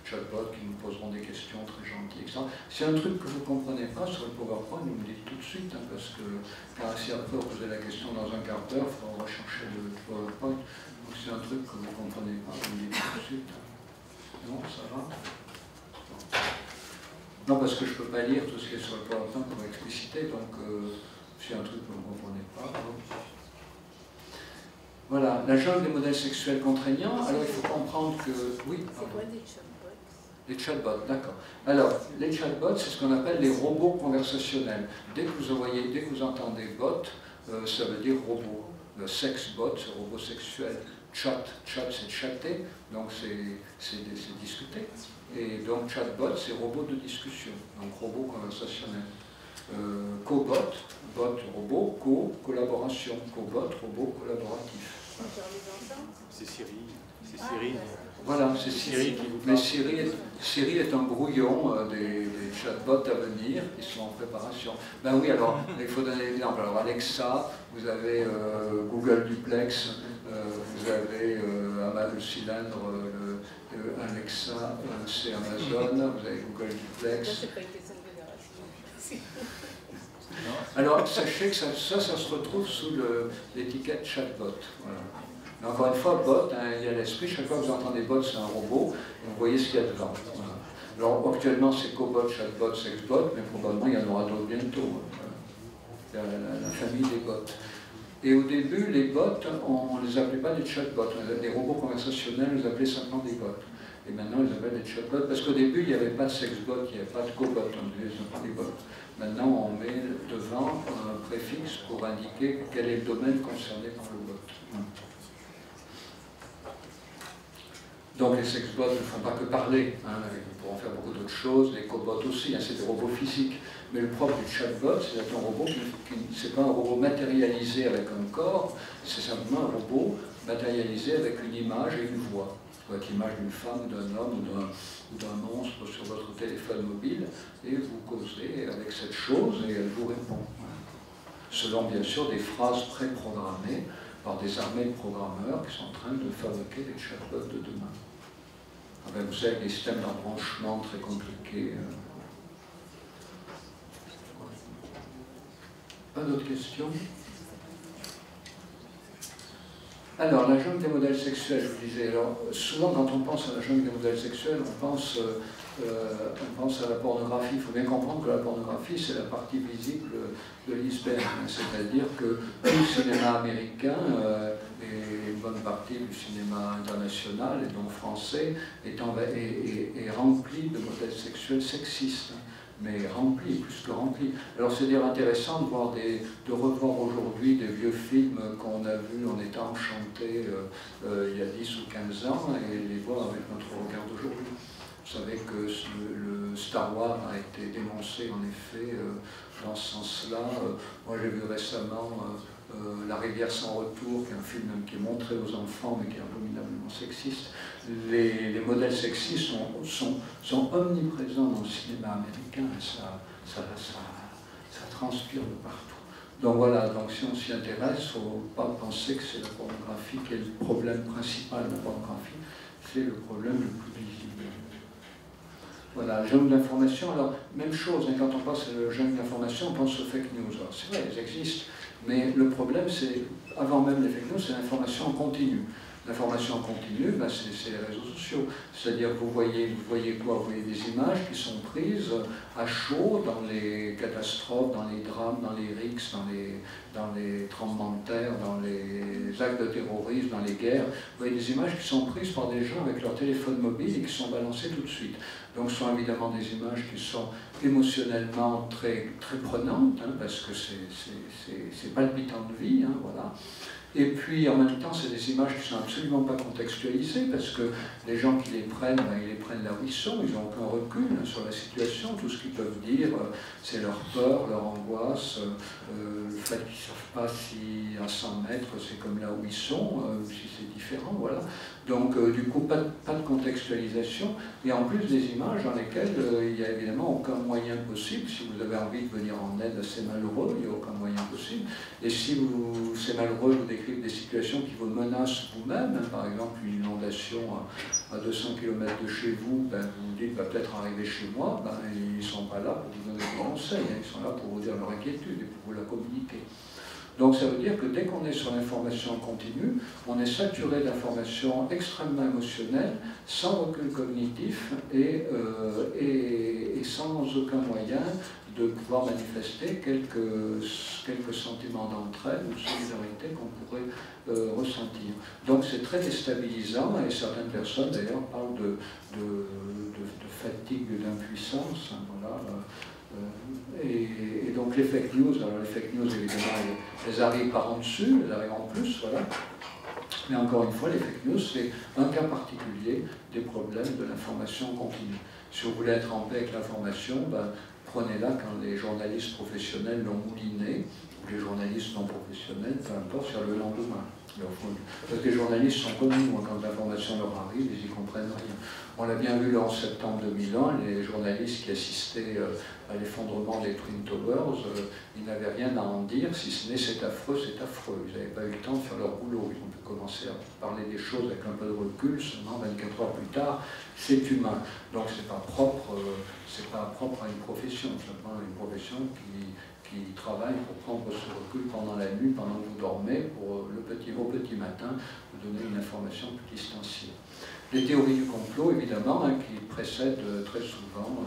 Chatbots qui nous poseront des questions très gentilles, etc. C'est un truc que vous ne comprenez pas sur le PowerPoint, vous me dites tout de suite, parce que si après vous posez la question dans un quart d'heure, il faudra rechercher le PowerPoint. Donc c'est un truc que vous ne comprenez pas, vous me dites tout de suite. Non, ça va? Non, parce que je ne peux pas lire tout ce qui est sur le PowerPoint pour expliciter, donc c'est un truc que vous ne comprenez pas. Voilà, la jungle des modèles sexuels contraignants. Alors il faut comprendre que... Oui, pardon. C'est quoi des chatbots? Les chatbots, d'accord. Alors, les chatbots, c'est ce qu'on appelle les robots conversationnels. Dès que vous entendez bot, ça veut dire robot. Sex bot, c'est robot sexuel. Chat, c'est chatter, donc c'est discuter. Et donc chatbot, c'est robot de discussion, donc robot conversationnel. Cobot, bot, robot, collaboration. Cobot, robot collaboratif. C'est Siri. C'est Siri. Voilà, c'est Siri qui vous parle. Mais Siri est un brouillon des chatbots à venir qui sont en préparation. Ben oui, alors, il faut donner l'exemple. Alors Alexa, vous avez Google Duplex, vous avez le cylindre, Alexa, c'est Amazon, vous avez Google Duplex. Alors, sachez que ça se retrouve sous l'étiquette chatbot. Voilà. Mais encore une fois, bot, il y a l'esprit, chaque fois que vous entendez bot, c'est un robot, et vous voyez ce qu'il y a dedans. Voilà. Alors, actuellement, c'est cobot, chatbot, sexbot, mais probablement il y en aura d'autres bientôt. Il y a la famille des bots. Et au début, les bots, on ne les appelait pas des chatbots. Les robots conversationnels, on les appelait simplement des bots. Et maintenant, on les appelle des chatbots, parce qu'au début, il n'y avait pas de sexbot, il n'y avait pas de cobot, on disait simplement des bots. Maintenant, on met devant un préfixe pour indiquer quel est le domaine concerné par le bot. Donc les sexbots ne font pas que parler, ils pourront faire beaucoup d'autres choses, les cobots aussi, c'est des robots physiques. Mais le propre du chatbot, c'est un robot c'est pas un robot matérialisé avec un corps, c'est simplement un robot matérialisé avec une image et une voix. Soit l'image d'une femme, d'un homme ou d'un monstre sur votre téléphone mobile, et vous causez avec cette chose et elle vous répond. Selon bien sûr des phrases préprogrammées par des armées de programmeurs qui sont en train de fabriquer les chatbots de demain. Vous savez, des systèmes d'embranchement très compliqués. Pas d'autres questions? Alors, la jungle des modèles sexuels, je vous disais. Alors, souvent, quand on pense à la jungle des modèles sexuels, on pense à la pornographie. Il faut bien comprendre que la pornographie, c'est la partie visible de l'iceberg. C'est-à-dire que tout le cinéma américain et une bonne partie du cinéma international, et donc français, est rempli de modèles sexuels sexistes. Mais rempli, plus que rempli. Alors c'est dire intéressant de revoir aujourd'hui des vieux films qu'on a vus en étant enchantés il y a 10 ou 15 ans et les voir avec notre regard d'aujourd'hui. Vous savez que le Star Wars a été dénoncé en effet dans ce sens-là. Moi j'ai vu récemment La rivière sans retour, qui est un film qui est montré aux enfants mais qui est abominablement sexiste. Les modèles sexistes sont omniprésents dans le cinéma américain et ça transpire de partout. Donc voilà, donc si on s'y intéresse, il ne faut pas penser que c'est la pornographie qui est le problème principal de la pornographie, c'est le problème le plus visible. Voilà, jungle d'information, alors même chose, quand on pense à la jungle d'information, on pense aux fake news. Alors c'est vrai, elles existent, mais le problème c'est, avant même les fake news, c'est l'information en continu. L'information continue, ben, c'est les réseaux sociaux. C'est-à-dire que vous voyez quoi? Vous voyez des images qui sont prises à chaud dans les catastrophes, dans les drames, dans les rixes, dans les tremblements de terre, dans les actes de terrorisme, dans les guerres. Vous voyez des images qui sont prises par des gens avec leur téléphone mobile et qui sont balancées tout de suite. Donc ce sont évidemment des images qui sont émotionnellement très, très prenantes, hein, parce que c'est palpitant de vie, hein, voilà. Et puis en même temps, c'est des images qui ne sont absolument pas contextualisées, parce que les gens qui les prennent, ben, ils les prennent là où ils sont, ils n'ont aucun recul sur la situation. Tout ce qu'ils peuvent dire, c'est leur peur, leur angoisse, le fait qu'ils ne savent pas si à 100 mètres c'est comme là où ils sont, si c'est différent, voilà. Donc du coup, pas de contextualisation, et en plus des images dans lesquelles il n'y a évidemment aucun moyen possible. Si vous avez envie de venir en aide à ces malheureux, il n'y a aucun moyen possible. Et si ces malheureux vous décrivent des situations qui vous menacent vous-même, hein, par exemple une inondation à 200 km de chez vous, ben, vous vous dites va peut-être arriver chez moi, ben, ils ne sont pas là pour vous donner des conseils, hein, ils sont là pour vous dire leur inquiétude et pour vous la communiquer. Donc ça veut dire que dès qu'on est sur l'information continue, on est saturé d'informations extrêmement émotionnelles, sans recul cognitif et sans aucun moyen de pouvoir manifester quelques sentiments d'entraide ou de solidarité qu'on pourrait ressentir. Donc c'est très déstabilisant, et certaines personnes d'ailleurs parlent de fatigue, d'impuissance, hein, voilà. Et donc les fake news, alors les fake news évidemment elles arrivent par en dessus, elles arrivent en plus, voilà. Mais encore une fois, les fake news c'est un cas particulier des problèmes de l'information continue. Si vous voulez être en paix avec l'information, ben, prenez-la quand les journalistes professionnels l'ont mouliné, ou les journalistes non professionnels, peu importe, sur le lendemain. Parce que les journalistes sont comme nous, quand l'information leur arrive, ils n'y comprennent rien. On l'a bien vu le 11 septembre 2001, les journalistes qui assistaient à l'effondrement des Twin Towers, ils n'avaient rien à en dire, si ce n'est c'est affreux, c'est affreux. Ils n'avaient pas eu le temps de faire leur boulot. Ils ont pu commencer à parler des choses avec un peu de recul, seulement 24 heures plus tard, c'est humain. Donc c'est pas propre à une profession, c'est simplement une profession qui travaille pour prendre ce recul pendant la nuit, pendant que vous dormez, pour au petit matin, vous donner une information plus distanciée. Les théories du complot, évidemment, hein, qui précèdent très souvent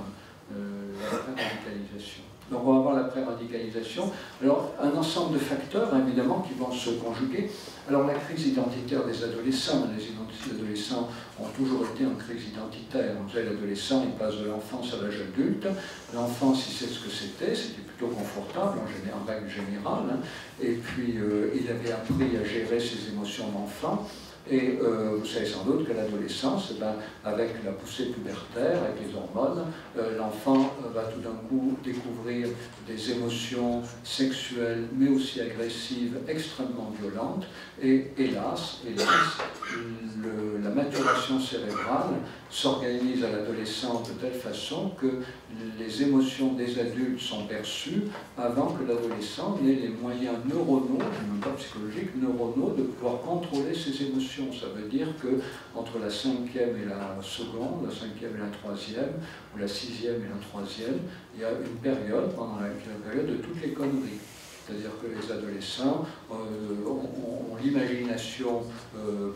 la pré-radicalisation. Donc on va voir la pré-radicalisation. Alors un ensemble de facteurs, hein, évidemment, qui vont se conjuguer. Alors la crise identitaire des adolescents, les adolescents ont toujours été en crise identitaire. Vous savez, l'adolescent, il passe de l'enfance à l'âge adulte. L'enfance, il sait ce que c'était plutôt confortable en règle générale. Hein. Et puis il avait appris à gérer ses émotions d'enfant. Et vous savez sans doute qu'à l'adolescence, ben, avec la poussée pubertaire, avec les hormones, l'enfant va tout d'un coup découvrir des émotions sexuelles, mais aussi agressives, extrêmement violentes. Et hélas, la maturation cérébrale s'organise à l'adolescence de telle façon que les émotions des adultes sont perçues avant que l'adolescent n'ait les moyens neuronaux, même pas psychologiques, neuronaux, de pouvoir contrôler ses émotions. Ça veut dire qu'entre la 5e et la seconde, la 5e et la 3e, ou la 6e et la 3e, il y a une période, pendant la période de toutes les conneries. C'est-à-dire que les adolescents ont l'imagination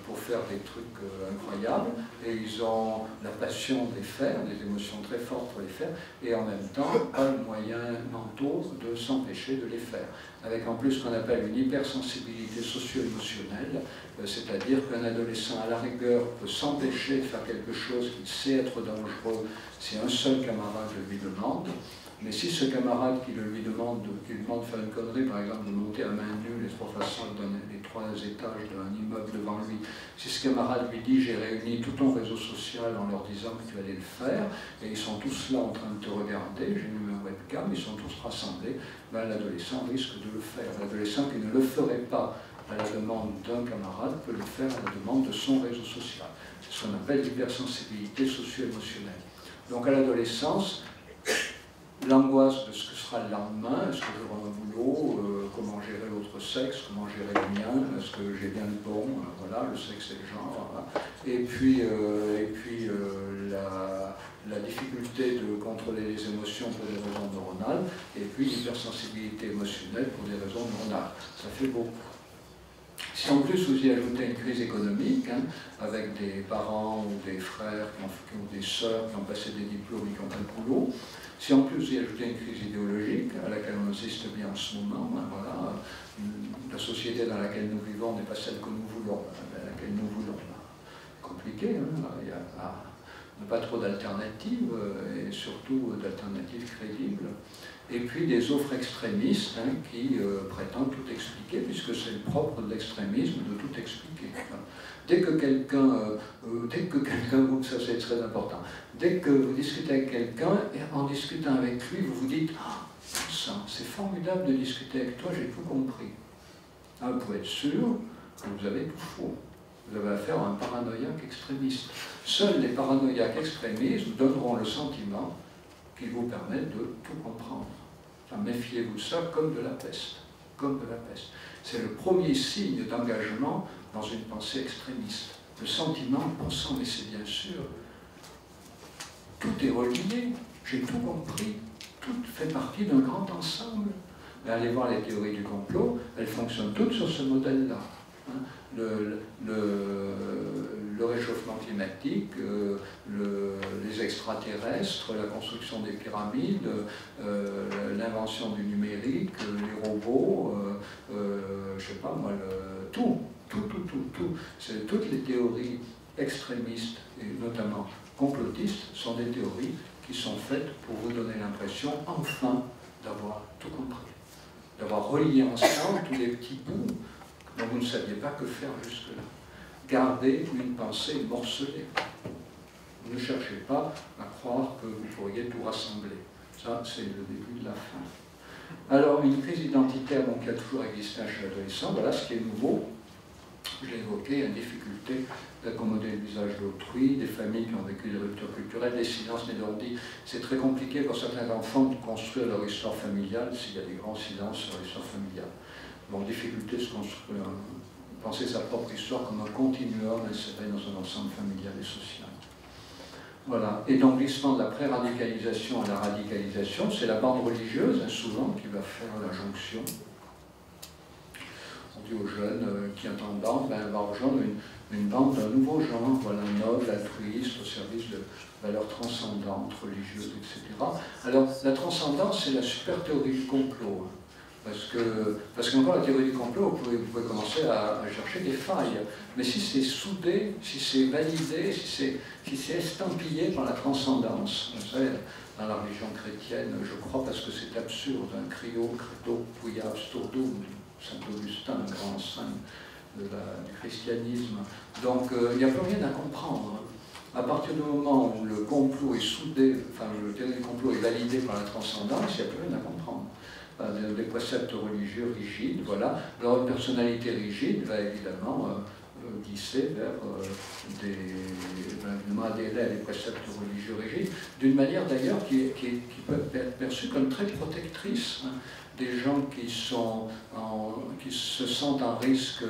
pour faire des trucs incroyables, et ils ont la passion de les faire, des émotions très fortes pour les faire, et en même temps pas les moyens mentaux de s'empêcher de les faire. Avec en plus ce qu'on appelle une hypersensibilité socio-émotionnelle, c'est-à-dire qu'un adolescent à la rigueur peut s'empêcher de faire quelque chose qu'il sait être dangereux si un seul camarade le lui demande. Mais si ce camarade qui lui demande de faire une connerie, par exemple de monter à main nue les 3 façades, les 3 étages d'un immeuble devant lui, si ce camarade lui dit j'ai réuni tout ton réseau social en leur disant que tu allais le faire, et ils sont tous là en train de te regarder, j'ai mis ma webcam, ils sont tous rassemblés, ben, l'adolescent risque de le faire. L'adolescent qui ne le ferait pas à la demande d'un camarade peut le faire à la demande de son réseau social. C'est ce qu'on appelle l'hypersensibilité socio-émotionnelle. Donc à l'adolescence, l'angoisse de ce que sera le lendemain, est-ce que j'aurai un boulot, comment gérer l'autre sexe, comment gérer le mien, est-ce que j'ai bien le bon, voilà, le sexe et le genre, voilà. Et puis la difficulté de contrôler les émotions pour des raisons neuronales, et puis l'hypersensibilité émotionnelle pour des raisons neuronales. Ça fait beaucoup. Si Si en plus vous y ajoutez une crise économique, hein, avec des parents ou des frères ou des sœurs qui ont passé des diplômes et qui n'ont pas de boulot, si en plus vous y ajoutez une crise idéologique à laquelle on assiste bien en ce moment, ben voilà, la société dans laquelle nous vivons n'est pas celle que nous voulons, laquelle nous voulons. Compliqué, hein, il y a pas trop d'alternatives et surtout d'alternatives crédibles. Et puis des offres extrémistes hein, qui prétendent tout expliquer, puisque c'est le propre de l'extrémisme de tout expliquer. Dès que quelqu'un, ça c'est très important, dès que vous discutez avec quelqu'un, et en discutant avec lui, vous vous dites « Ah, ça, c'est formidable de discuter avec toi, j'ai tout compris. » Ah, vous pouvez être sûr que vous avez tout faux. Vous avez affaire à un paranoïaque extrémiste. Seuls les paranoïaques extrémistes vous donneront le sentiment qu'ils vous permettent de tout comprendre. Enfin, méfiez-vous de ça comme de la peste. Comme de la peste. C'est le premier signe d'engagement dans une pensée extrémiste. Le sentiment en pensant, mais c'est bien sûr, tout est relié, j'ai tout compris, tout fait partie d'un grand ensemble. Mais allez voir les théories du complot, elles fonctionnent toutes sur ce modèle-là. Hein. Le réchauffement climatique, les extraterrestres, la construction des pyramides, l'invention du numérique, les robots, je sais pas moi, tout. Toutes les théories extrémistes, et notamment complotistes, sont des théories qui sont faites pour vous donner l'impression, enfin, d'avoir tout compris, d'avoir relié ensemble tous les petits bouts dont vous ne saviez pas que faire jusque-là. Gardez une pensée morcelée. Ne cherchez pas à croire que vous pourriez tout rassembler. Ça, c'est le début de la fin. Alors, une crise identitaire donc, qui a toujours existé chez l'adolescent, voilà ce qui est nouveau. Je l'ai évoqué, une difficulté d'accommoder le visage d'autrui, des familles qui ont vécu des ruptures culturelles, des silences, mais on dit c'est très compliqué pour certains enfants de construire leur histoire familiale s'il y a des grands silences sur l'histoire familiale. Bon, difficulté de se construire, penser sa propre histoire comme un continuum inséré dans un ensemble familial et social. Voilà. Et donc, glissement de la pré-radicalisation à la radicalisation, c'est la bande religieuse, hein, souvent, qui va faire la jonction. On dit aux jeunes qui entendent bande, ben, va rejoindre une bande d'un nouveau genre, voilà, noble, altruiste, au service de valeurs transcendantes, religieuses, etc. Alors, la transcendance, c'est la super théorie du complot. Hein. Parce qu'encore la théorie du complot, vous pouvez commencer à chercher des failles. Mais si c'est soudé, si c'est validé, si c'est estampillé par la transcendance, vous savez, dans la religion chrétienne, je crois parce que c'est absurde, un credo, quia absurdum, Saint-Augustin, un grand saint du christianisme. Donc il n'y a plus rien à comprendre. À partir du moment où le complot est soudé, enfin le théorie du complot est validé par la transcendance, il n'y a plus rien à comprendre. Des préceptes religieux rigides, voilà. Alors une personnalité rigide va évidemment glisser vers adhérer à des préceptes religieux rigides, d'une manière d'ailleurs qui peut être perçue comme très protectrice. Hein. Des gens qui se sentent en risque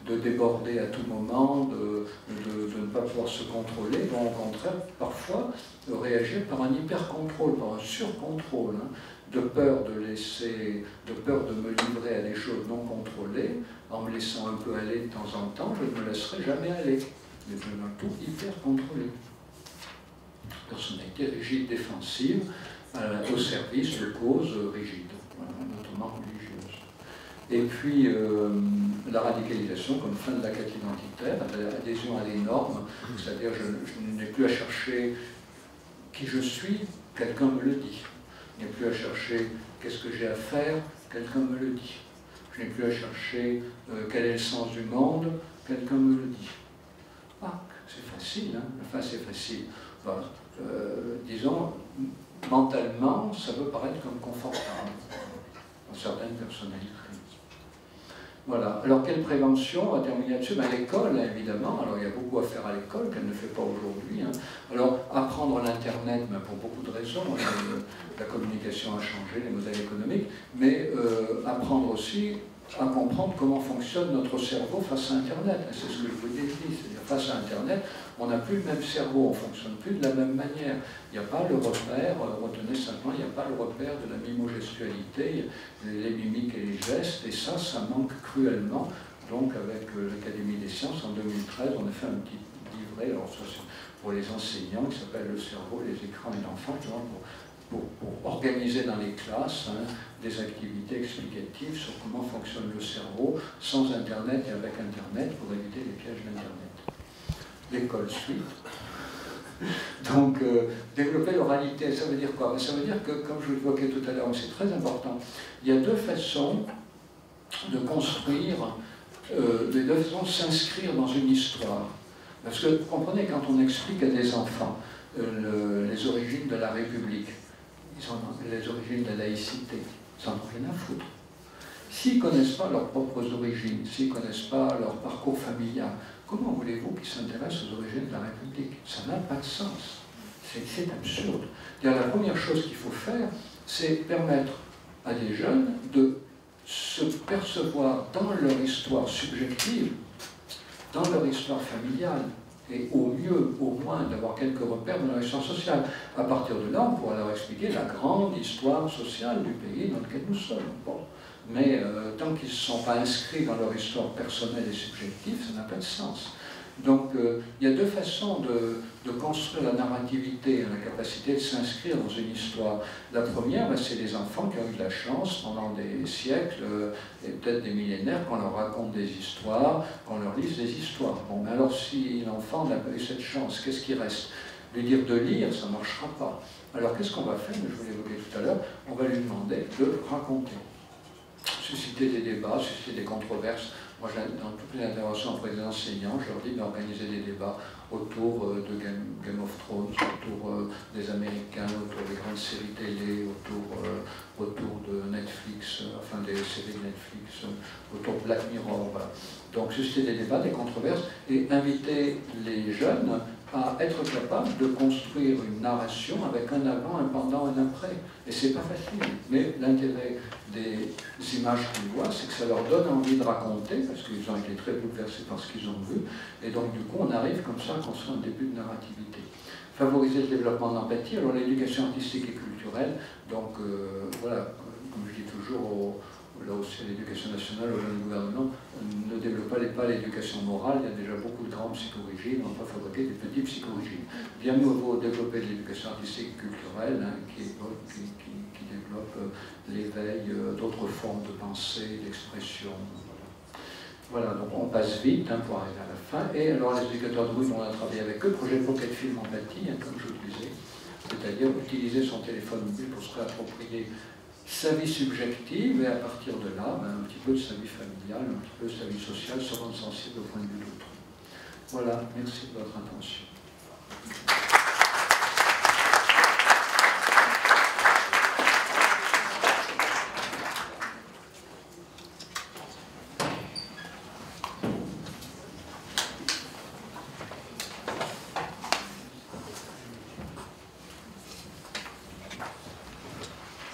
de déborder à tout moment, de ne pas pouvoir se contrôler, vont au contraire parfois réagir par un hyper-contrôle, par un surcontrôle. Hein. De peur de me livrer à des choses non contrôlées, en me laissant un peu aller de temps en temps, je ne me laisserai jamais aller. Mais je dois tout hyper contrôler. Personnalité rigide, défensive, au service de causes rigides, voilà, notamment religieuses. Et puis, la radicalisation comme fin de la quête identitaire, l'adhésion à des normes, c'est-à-dire je n'ai plus à chercher qui je suis, quelqu'un me le dit. Je n'ai plus à chercher qu'est-ce que j'ai à faire, quelqu'un me le dit. Je n'ai plus à chercher quel est le sens du monde, quelqu'un me le dit. Ah, c'est facile, hein? Enfin c'est facile. Bon, disons, mentalement, ça peut paraître comme confortable dans certaines personnalités. Voilà. Alors, quelle prévention? On va terminer là-dessus. Ben, l'école, évidemment. Alors, il y a beaucoup à faire à l'école qu'elle ne fait pas aujourd'hui. Hein. Alors, apprendre l'Internet, ben, pour beaucoup de raisons. La communication a changé, les modèles économiques. Mais apprendre aussi à comprendre comment fonctionne notre cerveau face à Internet. C'est ce que je vous ai dit. C'est-à-dire, face à Internet, on n'a plus le même cerveau, on ne fonctionne plus de la même manière. Il n'y a pas le repère, retenez simplement, il n'y a pas le repère de la mimogestualité, les mimiques et les gestes, et ça manque cruellement Donc avec l'Académie des sciences, en 2013, on a fait un petit livret, alors ça c'est pour les enseignants, qui s'appelle Le cerveau, les écrans et l'enfant, pour organiser dans les classes des activités explicatives sur comment fonctionne le cerveau sans Internet et avec Internet pour éviter les pièges d'Internet. L'école suit. Donc, développer l'oralité, ça veut dire quoi? Ça veut dire que, comme je l'évoquais tout à l'heure, c'est très important, il y a deux façons de construire, les deux façons de s'inscrire dans une histoire. Parce que, vous comprenez, quand on explique à des enfants les origines de la République, les origines de la laïcité, ils n'en ont rien à foutre. S'ils ne connaissent pas leurs propres origines, s'ils ne connaissent pas leur parcours familial, comment voulez-vous qu'ils s'intéressent aux origines de la République? Ça n'a pas de sens. C'est absurde. La première chose qu'il faut faire, c'est permettre à des jeunes de se percevoir dans leur histoire subjective, dans leur histoire familiale, et au mieux, au moins, d'avoir quelques repères dans leur histoire sociale. À partir de là, on pourra leur expliquer la grande histoire sociale du pays dans lequel nous sommes. Bon. Mais tant qu'ils ne sont pas inscrits dans leur histoire personnelle et subjective, ça n'a pas de sens. Donc, il y a deux façons de construire la narrativité, la capacité de s'inscrire dans une histoire. La première, c'est les enfants qui ont eu de la chance pendant des siècles, et peut-être des millénaires, qu'on leur raconte des histoires, qu'on leur lise des histoires. Bon, mais alors si l'enfant n'a pas eu cette chance, qu'est-ce qui reste? Lui dire de lire, ça ne marchera pas. Alors qu'est-ce qu'on va faire? Je vous l'ai évoqué tout à l'heure, on va lui demander de raconter. Susciter des débats, susciter des controverses. Moi, dans toutes les interventions auprès des enseignants, je leur dis d'organiser des débats autour de Game of Thrones, autour des Américains, autour des grandes séries télé, autour de Netflix, enfin des séries de Netflix, autour de Black Mirror. Voilà. Donc, susciter des débats, des controverses, et inviter les jeunes à être capables de construire une narration avec un avant, un pendant, un après. Et c'est pas facile, mais l'intérêt des images qu'ils voient, c'est que ça leur donne envie de raconter, parce qu'ils ont été très bouleversés par ce qu'ils ont vu, et donc du coup on arrive comme ça à construire un début de narrativité. Favoriser le développement d'empathie, alors l'éducation artistique et culturelle, donc voilà, comme je dis toujours là aussi à l'éducation nationale, au gouvernement, ne développe pas l'éducation morale, il y a déjà beaucoup de grands psychorigides, on ne va pas fabriquer des petits psychorigides. Bien mieux vaut développer l'éducation artistique et culturelle, qui développe l'éveil d'autres formes de pensée, d'expression. Voilà, donc on passe vite pour arriver à la fin. Et alors les éducateurs de rue, on a travaillé avec eux, projet Pocket Film Empathie, comme je vous le disais, c'est-à-dire utiliser son téléphone mobile pour se réapproprier sa vie subjective, et à partir de là, un petit peu de sa vie familiale, un petit peu de sa vie sociale, se rendre sensible au point de vue de l'autre. Voilà, merci de votre attention.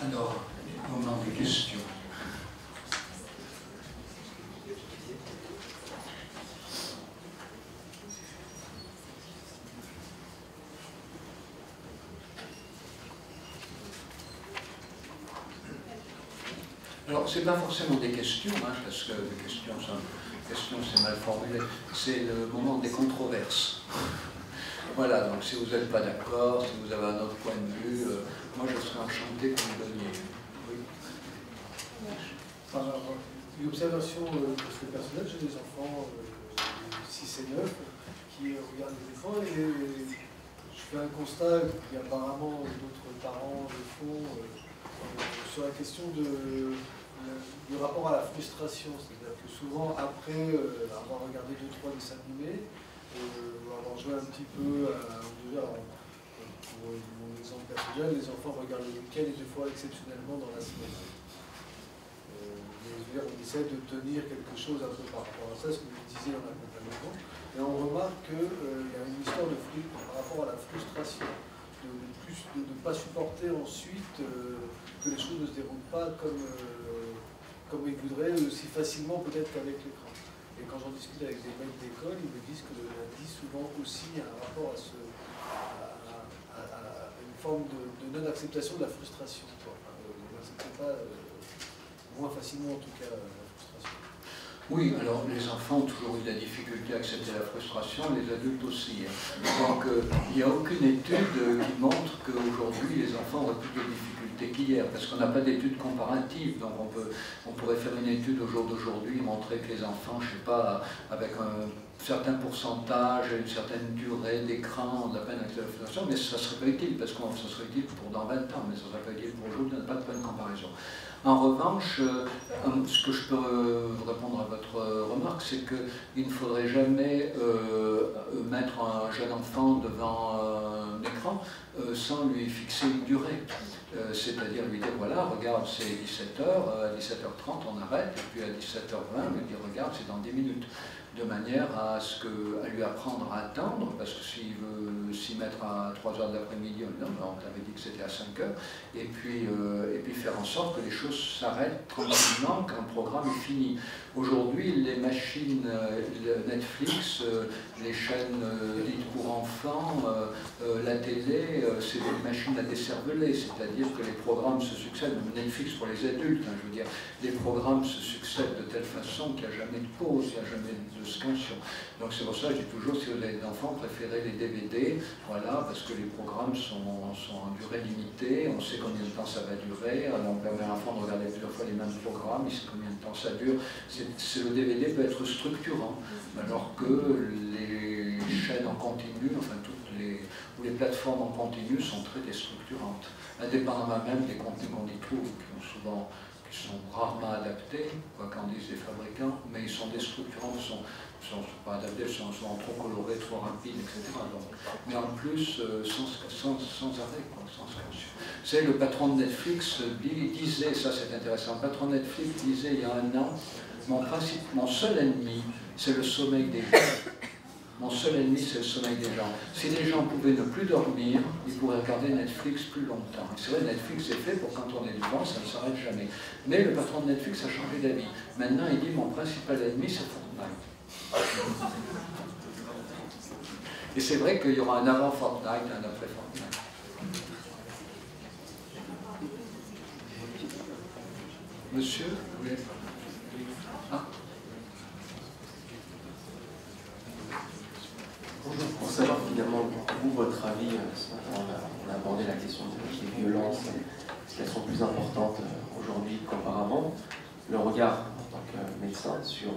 Alors, moment des questions. Alors, ce n'est pas forcément des questions, parce que les questions c'est mal formulé, c'est le moment des controverses. Voilà, donc si vous n'êtes pas d'accord, si vous avez un autre point de vue, moi je serais enchanté que vous me donniez. Oui. Par une observation personnelle, j'ai des enfants 6 et 9 qui regardent les écrans, et je fais un constat qu'apparemment d'autres parents le font sur la question du rapport à la frustration. C'est-à-dire que souvent, après avoir regardé 2-3 dessins animés, avoir joué un petit peu pour mon exemple personnel, les enfants regardent le week-end et 2 fois exceptionnellement dans la semaine. On essaie de tenir quelque chose un peu par rapport à ça, ce que vous disiez dans l'accompagnement, et on remarque qu'il y a une histoire par rapport à la frustration, de ne pas supporter ensuite que les choses ne se déroulent pas comme ils voudraient, aussi facilement peut-être qu'avec l'écran. Et quand j'en discute avec des maîtres d'école, ils me disent que le lundi, souvent aussi, il y a un rapport à une forme de non-acceptation de la frustration. Enfin, on n'accepte pas, moins facilement en tout cas, la frustration. Oui, alors les enfants ont toujours eu de la difficulté à accepter la frustration, les adultes aussi. Donc il n'y a aucune étude qui montre qu'aujourd'hui les enfants ont plus de difficultés qu'hier, parce qu'on n'a pas d'études comparatives. Donc on pourrait faire une étude au jour d'aujourd'hui, montrer que les enfants, je ne sais pas, avec un certain pourcentage, une certaine durée d'écran, on a peine avec la frustration, mais ça ne serait pas utile, parce que ça serait utile pour dans 20 ans, mais ça ne serait pas utile pour aujourd'hui, on n'a pas de bonne comparaison. En revanche, ce que je peux répondre à votre remarque, c'est qu'il ne faudrait jamais mettre un jeune enfant devant un écran sans lui fixer une durée. C'est-à-dire lui dire, voilà, regarde, c'est 17h, à 17h30 on arrête, et puis à 17h20, lui dire, regarde, c'est dans 10 minutes. De manière à lui apprendre à attendre, parce que s'il veut s'y mettre à 3h de l'après-midi, non, on t'avait dit que c'était à 5h, et puis faire en sorte que les choses s'arrêtent tranquillement quand le programme est fini. Aujourd'hui, les machines, Netflix, les chaînes dites pour enfants, la télé, c'est des machines à décerveler, c'est-à-dire que les programmes se succèdent, Netflix pour les adultes, hein, je veux dire, les programmes se succèdent de telle façon qu'il n'y a jamais de pause, il n'y a jamais de scansion. Donc c'est pour ça que je dis toujours, si vous avez des enfants, préférez les DVD, voilà, parce que les programmes sont en durée limitée, on sait combien de temps ça va durer, alors on permet à l'enfant de regarder plusieurs fois les mêmes programmes, il sait combien de temps ça dure. Le DVD peut être structurant, alors que les chaînes en continu, enfin ou les plateformes en continu sont très déstructurantes, indépendamment même des contenus qu'on y trouve, qui sont rarement adaptés, quoi qu'en disent les fabricants, mais ils sont déstructurants, ils ne sont pas adaptés, ils sont souvent trop colorés, trop rapides, etc. Donc, mais en plus, sans arrêt, quoi, sans scansion. C'est le patron de Netflix disait, ça c'est intéressant, le patron de Netflix disait il y a un an, mon seul ennemi, c'est le sommeil des gens. Mon seul ennemi, c'est le sommeil des gens. Si les gens pouvaient ne plus dormir, ils pourraient regarder Netflix plus longtemps. C'est vrai, Netflix est fait pour quand on est devant, ça ne s'arrête jamais. Mais le patron de Netflix a changé d'avis. Maintenant, il dit, mon principal ennemi, c'est Fortnite. Et c'est vrai qu'il y aura un avant Fortnite et un après Fortnite. Monsieur, vous voulez... Ah. Pour savoir finalement, vous, votre avis, on a abordé la question des violences, est-ce qu'elles sont plus importantes aujourd'hui qu'auparavant, le regard en tant que médecin sur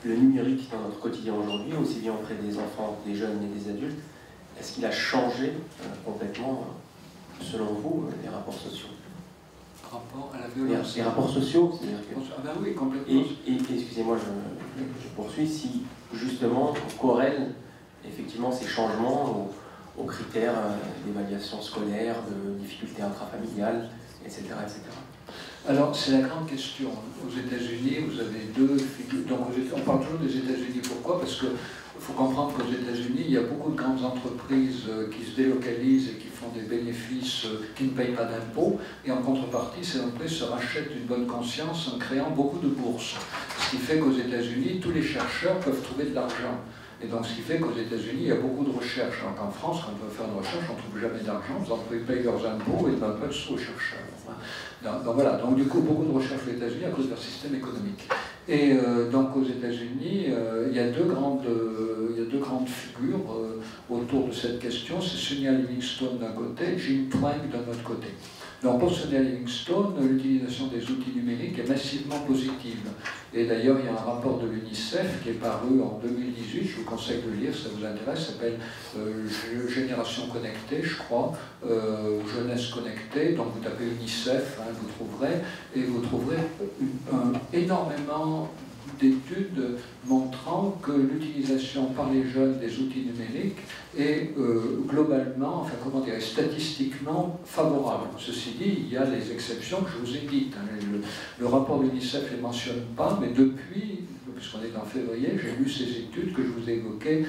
le numérique dans notre quotidien aujourd'hui, aussi bien auprès des enfants, des jeunes et des adultes, est-ce qu'il a changé complètement, selon vous, les rapports sociaux? Rapport à la violence. Les rapports sociaux, c'est-à-dire que... Ah ben oui, complètement. Et excusez-moi, je poursuis, si justement on corrèle effectivement ces changements aux critères d'évaluation scolaire, de difficultés intrafamiliales, etc. etc. Alors, c'est la grande question. Aux États-Unis, vous avez deux figures. Donc, on parle toujours des États-Unis. Pourquoi? Parce qu'il faut comprendre qu'aux États-Unis, il y a beaucoup de grandes entreprises qui se délocalisent et qui font des bénéfices qui ne payent pas d'impôts. Et en contrepartie, ces entreprises se rachètent une bonne conscience en créant beaucoup de bourses. Ce qui fait qu'aux États-Unis, tous les chercheurs peuvent trouver de l'argent. Et donc, ce qui fait qu'aux États-Unis, il y a beaucoup de recherches. Alors qu'en France, quand on veut faire une recherche, on ne trouve jamais d'argent. Les entreprises payent leurs impôts et ne donnent pas de sous aux chercheurs. Donc voilà, donc du coup, beaucoup de recherches aux États-Unis à cause de leur système économique. Et donc aux États-Unis, il y a deux grandes figures autour de cette question. C'est Sonia Livingstone d'un côté, Jean Twenge d'un autre côté. Donc pour Sonia Livingstone, l'utilisation des outils numériques est massivement positive. Et d'ailleurs, il y a un rapport de l'UNICEF qui est paru en 2018, je vous conseille de le lire, ça vous intéresse, ça s'appelle Génération connectée, je crois, Jeunesse connectée, donc vous tapez UNICEF, hein, vous trouverez, et vous trouverez énormément d'études montrant que l'utilisation par les jeunes des outils numériques est globalement, enfin comment dire, statistiquement favorable. Ceci dit, il y a les exceptions que je vous ai dites. Hein. Le rapport de l'UNICEF ne les mentionne pas, mais depuis, puisqu'on est en février, j'ai lu ces études que je vous ai évoquées.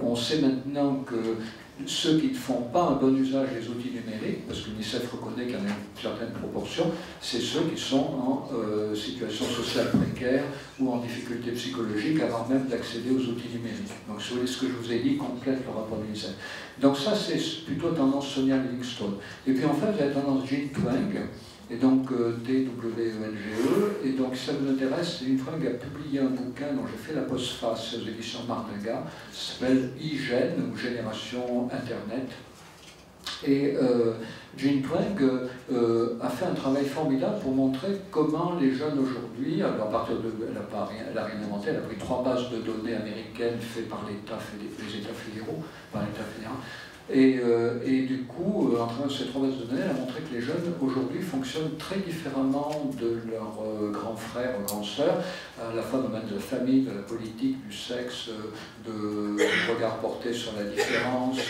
On sait maintenant que ceux qui ne font pas un bon usage des outils numériques, parce que l'UNICEF reconnaît qu'il y en a une certaine proportion, c'est ceux qui sont en situation sociale précaire ou en difficulté psychologique avant même d'accéder aux outils numériques. Donc ce que je vous ai dit complète le rapport de l'UNICEF. Donc ça c'est plutôt tendance Sonia Livingstone. Et puis enfin vous avez tendance Jean Twenge, et donc D-W-E-N-G-E, et donc ça nous intéresse. Jean Twenge a publié un bouquin dont j'ai fait la postface aux éditions Martinga, qui s'appelle IGEN, ou Génération Internet. Et Jean Twenge a fait un travail formidable pour montrer comment les jeunes aujourd'hui, alors à partir de, elle n'a rien inventé, elle a pris 3 bases de données américaines faites par l'État, les États fédéraux, par l'État fédéral. Et du coup, en travers de ces 3 bases de données, elle a montré que les jeunes aujourd'hui fonctionnent très différemment de leurs grands frères, grandes sœurs, à la fois dans le domaine de la famille, de la politique, du sexe, du regard porté sur la différence,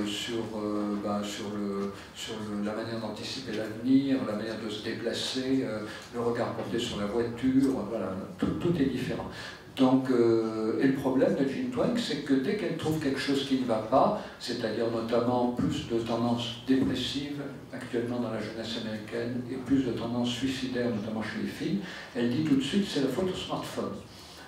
sur la manière d'anticiper l'avenir, la manière de se déplacer, le regard porté sur la voiture, voilà, tout est différent. Donc, et le problème de Jean Twenge, c'est que dès qu'elle trouve quelque chose qui ne va pas, c'est-à-dire notamment plus de tendances dépressives actuellement dans la jeunesse américaine et plus de tendances suicidaires, notamment chez les filles, elle dit tout de suite c'est la faute au smartphone.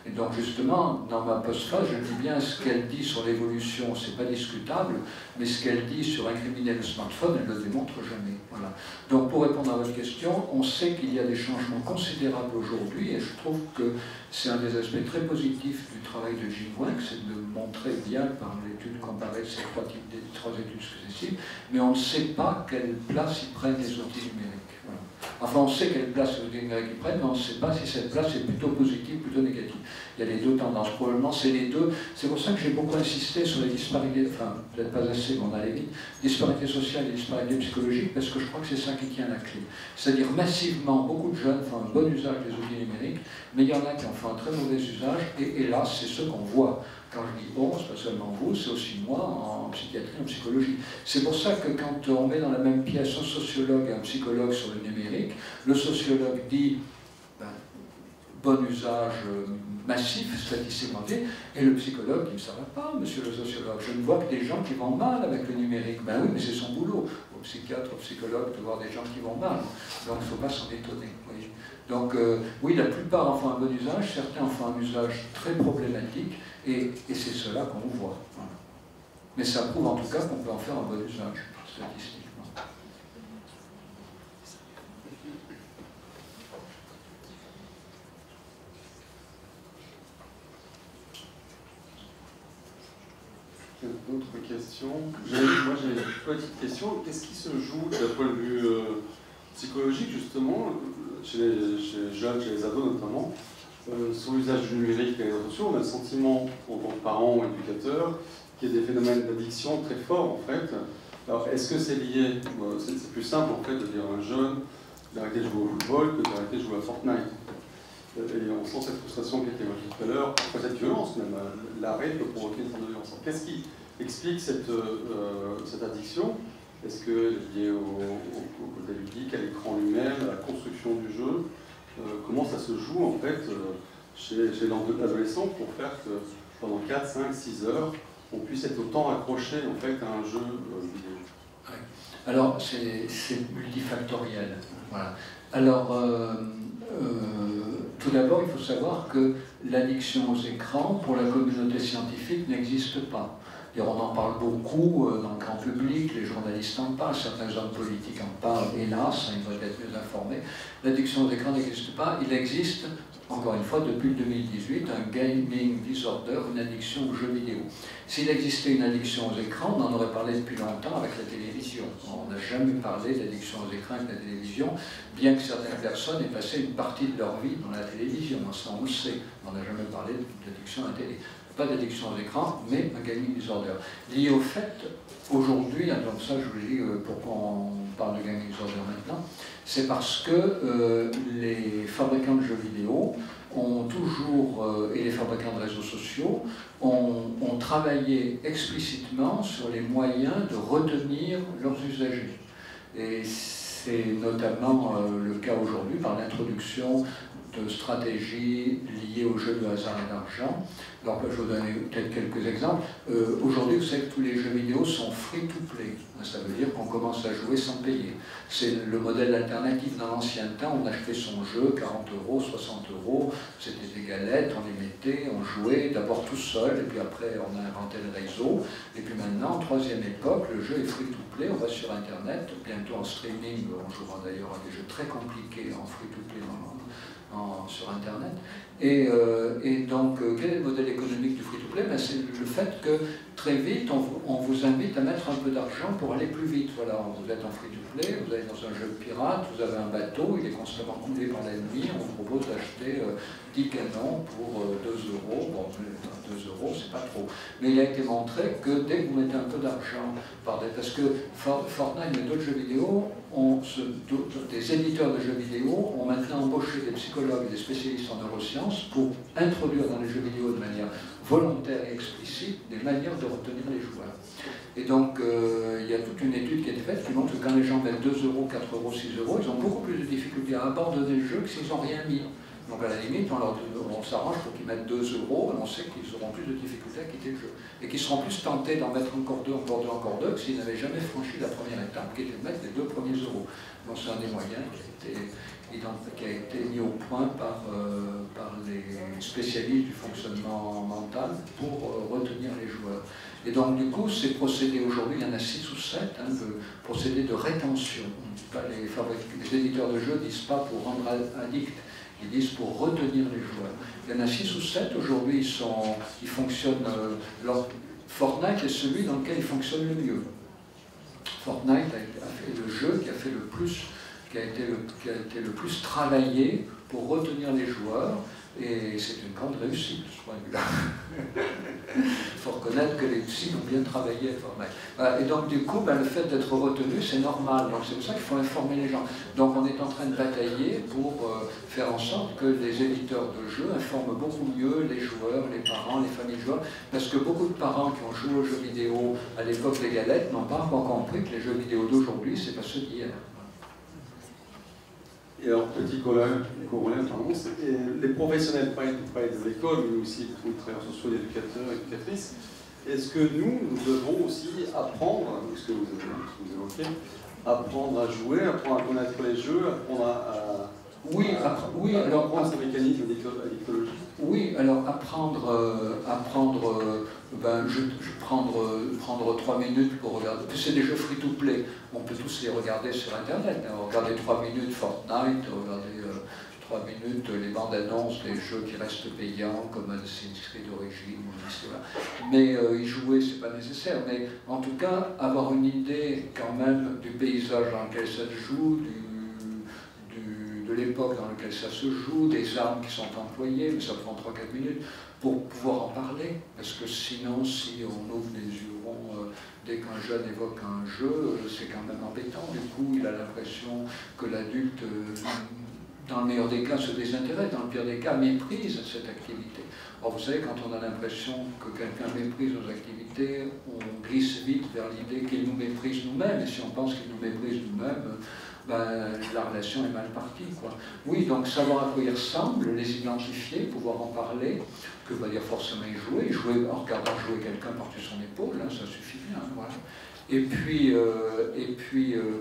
Et donc justement, dans ma postface, je dis bien ce qu'elle dit sur l'évolution, c'est pas discutable, mais ce qu'elle dit sur incriminer le smartphone, elle ne le démontre jamais. Voilà. Donc pour répondre à votre question, on sait qu'il y a des changements considérables aujourd'hui, et je trouve que c'est un des aspects très positifs du travail de Jean Twenge, c'est de montrer bien par l'étude comparée de ces 3 études successives, mais on ne sait pas quelle place y prennent les outils numériques. Voilà. Enfin, on sait quelle place les outils numériques y prennent, mais on ne sait pas si cette place est plutôt positive, plutôt négative. Il y a les 2 tendances, probablement c'est les 2. C'est pour ça que j'ai beaucoup insisté sur les disparités, enfin peut-être pas assez, mais on allait vite, disparités sociales et disparités psychologiques, parce que je crois que c'est ça qui tient la clé. C'est-à-dire massivement, beaucoup de jeunes font un bon usage des outils numériques, mais il y en a qui en font un très mauvais usage, et hélas, c'est ce qu'on voit. Quand je dis on, c'est pas seulement vous, c'est aussi moi en psychiatrie, en psychologie. C'est pour ça que quand on met dans la même pièce un sociologue et un psychologue sur le numérique, le sociologue dit bon usage massif, statistiquement dit, et le psychologue dit ça va pas, monsieur le sociologue, je ne vois que des gens qui vont mal avec le numérique. Ben oui, mais c'est son boulot, au psychiatre, au psychologue, de voir des gens qui vont mal. Donc il ne faut pas s'en étonner. Oui. Donc oui, la plupart en font un bon usage, certains en font un usage très problématique, et c'est cela qu'on voit. Voilà. Mais ça prouve en tout cas qu'on peut en faire un bon usage, statistiquement. D'autres questions? Moi j'ai une petite question. Qu'est-ce qui se joue d'un point de vue psychologique justement chez les jeunes, chez les ados notamment, sur l'usage du numérique et des réseaux sociaux? On a le sentiment, en tant que parents ou éducateurs, qu'il y a des phénomènes d'addiction très forts en fait. Alors est-ce que c'est lié, c'est plus simple en fait de dire à un jeune d'arrêter de jouer au football que d'arrêter de jouer à Fortnite. Et on sent cette frustration qui était évoquée tout à l'heure, parfois cette violence même, l'arrêt peut provoquer une forme de violence. Qu'est-ce qui explique cette addiction? Est-ce qu'elle est liée au côté ludique, à l'écran lui-même, à la construction du jeu? Comment ça se joue en fait chez l'adolescent pour faire que pendant 4, 5, 6 heures, on puisse être autant accroché en fait à un jeu vidéo? Ouais. Alors c'est multifactoriel. Voilà. Alors tout d'abord, il faut savoir que l'addiction aux écrans, pour la communauté scientifique, n'existe pas. Et on en parle beaucoup dans le grand public, les journalistes en parlent, certains hommes politiques en parlent, hélas, ils devraient être mieux informés. L'addiction aux écrans n'existe pas. Il existe, encore une fois, depuis 2018, un gaming disorder, une addiction aux jeux vidéo. S'il existait une addiction aux écrans, on en aurait parlé depuis longtemps avec la télévision. On n'a jamais parlé d'addiction aux écrans avec la télévision, bien que certaines personnes aient passé une partie de leur vie dans la télévision. Ça, on le sait. On n'a jamais parlé d'addiction à la télé. Pas d'addiction aux écrans, mais un gaming disorder. Lié au fait, aujourd'hui, donc ça je vous dis pourquoi on parle de gaming disorder maintenant, c'est parce que les fabricants de jeux vidéo ont toujours, et les fabricants de réseaux sociaux, ont travaillé explicitement sur les moyens de retenir leurs usagers. Et c'est notamment le cas aujourd'hui par l'introduction de stratégies liées au jeu de hasard et d'argent. Alors, je vais vous donner peut-être quelques exemples. Aujourd'hui, vous savez que tous les jeux vidéo sont free-to-play. Ça veut dire qu'on commence à jouer sans payer. C'est le modèle alternatif. Dans l'ancien temps, on achetait son jeu, 40 €, 60 €, c'était des galettes, on les mettait, on jouait d'abord tout seul, et puis après on a inventé le réseau. Et puis maintenant, troisième époque, le jeu est free-to-play, on va sur Internet, bientôt en streaming, on jouera d'ailleurs à des jeux très compliqués en free-to-play sur Internet. Et donc, quel est le modèle économique du free-to-play? C'est le fait que très vite, on vous invite à mettre un peu d'argent pour aller plus vite. Voilà, vous êtes en free-to-play, vous allez dans un jeu pirate, vous avez un bateau, il est constamment coulé par l'ennemi, on vous propose d'acheter 10 canons pour 2 €. Bon, 2 €, c'est pas trop. Mais il a été montré que dès que vous mettez un peu d'argent, parce que Fortnite et d'autres jeux vidéo, des éditeurs de jeux vidéo ont maintenant embauché des psychologues et des spécialistes en neurosciences pour introduire dans les jeux vidéo de manière volontaire et explicite des manières de retenir les joueurs. Et donc, il y a toute une étude qui a été faite qui montre que quand les gens mettent 2 €, 4 €, 6 €, ils ont beaucoup plus de difficultés à abandonner le jeu que s'ils n'ont rien mis. Donc à la limite, on s'arrange pour qu'ils mettent 2 €, et on sait qu'ils auront plus de difficultés à quitter le jeu. Et qu'ils seront plus tentés d'en mettre encore 2, encore 2, encore 2, que s'ils n'avaient jamais franchi la première étape, qui était de mettre les 2 premiers euros. Donc c'est un des moyens qui a été mis au point par les spécialistes du fonctionnement mental pour retenir les joueurs. Et donc du coup, ces procédés aujourd'hui, il y en a 6 ou 7, de procédés de rétention. Les éditeurs de jeux ne disent pas pour rendre addict, ils disent pour retenir les joueurs. Il y en a 6 ou 7 aujourd'hui, ils fonctionnent. Fortnite est celui dans lequel il fonctionne le mieux. Fortnite a fait le jeu qui a été le plus travaillé pour retenir les joueurs, et c'est une grande réussite de ce point de vue-là. Il faut reconnaître que les psys ont bien travaillé à Fortnite. Voilà. Et donc du coup, le fait d'être retenu, c'est normal. Donc c'est pour ça qu'il faut informer les gens. Donc on est en train de batailler pour faire en sorte que les éditeurs de jeux informent beaucoup mieux les joueurs, les parents, les familles de joueurs, parce que beaucoup de parents qui ont joué aux jeux vidéo à l'époque des galettes n'ont pas encore compris que les jeux vidéo d'aujourd'hui, c'est pas ceux d'hier. Et alors, petit corollaire, les professionnels, pas des écoles, mais aussi les travailleurs sociaux, les éducateurs, éducatrices, est-ce que nous devons aussi apprendre, ce que vous évoquez, apprendre à jouer, apprendre à connaître les jeux, apprendre à... alors apprendre ces mécanismes addictologiques. Oui, alors prendre 3 minutes pour regarder. C'est des jeux free-to-play, on peut tous les regarder sur Internet. Regarder 3 minutes Fortnite, regarder 3 minutes les bandes annonces des jeux qui restent payants, comme Assassin's Creed d'origine, mais y jouer, c'est pas nécessaire. Mais en tout cas, avoir une idée quand même du paysage dans lequel ça se joue, de l'époque dans laquelle ça se joue, des armes qui sont employées, mais ça prend 3-4 minutes, pour pouvoir en parler, parce que sinon, si on ouvre les hurons dès qu'un jeune évoque un jeu, c'est quand même embêtant. Du coup, il a l'impression que l'adulte, dans le meilleur des cas, se désintéresse, dans le pire des cas, méprise cette activité. Or, vous savez, quand on a l'impression que quelqu'un méprise nos activités, on glisse vite vers l'idée qu'il nous méprise nous-mêmes, et si on pense qu'il nous méprise nous-mêmes, la relation est mal partie, quoi. Oui, donc savoir à quoi ils ressemblent, les identifier, pouvoir en parler, que va dire forcément y jouer en regardant jouer quelqu'un par-dessus son épaule, ça suffit bien, voilà. Et puis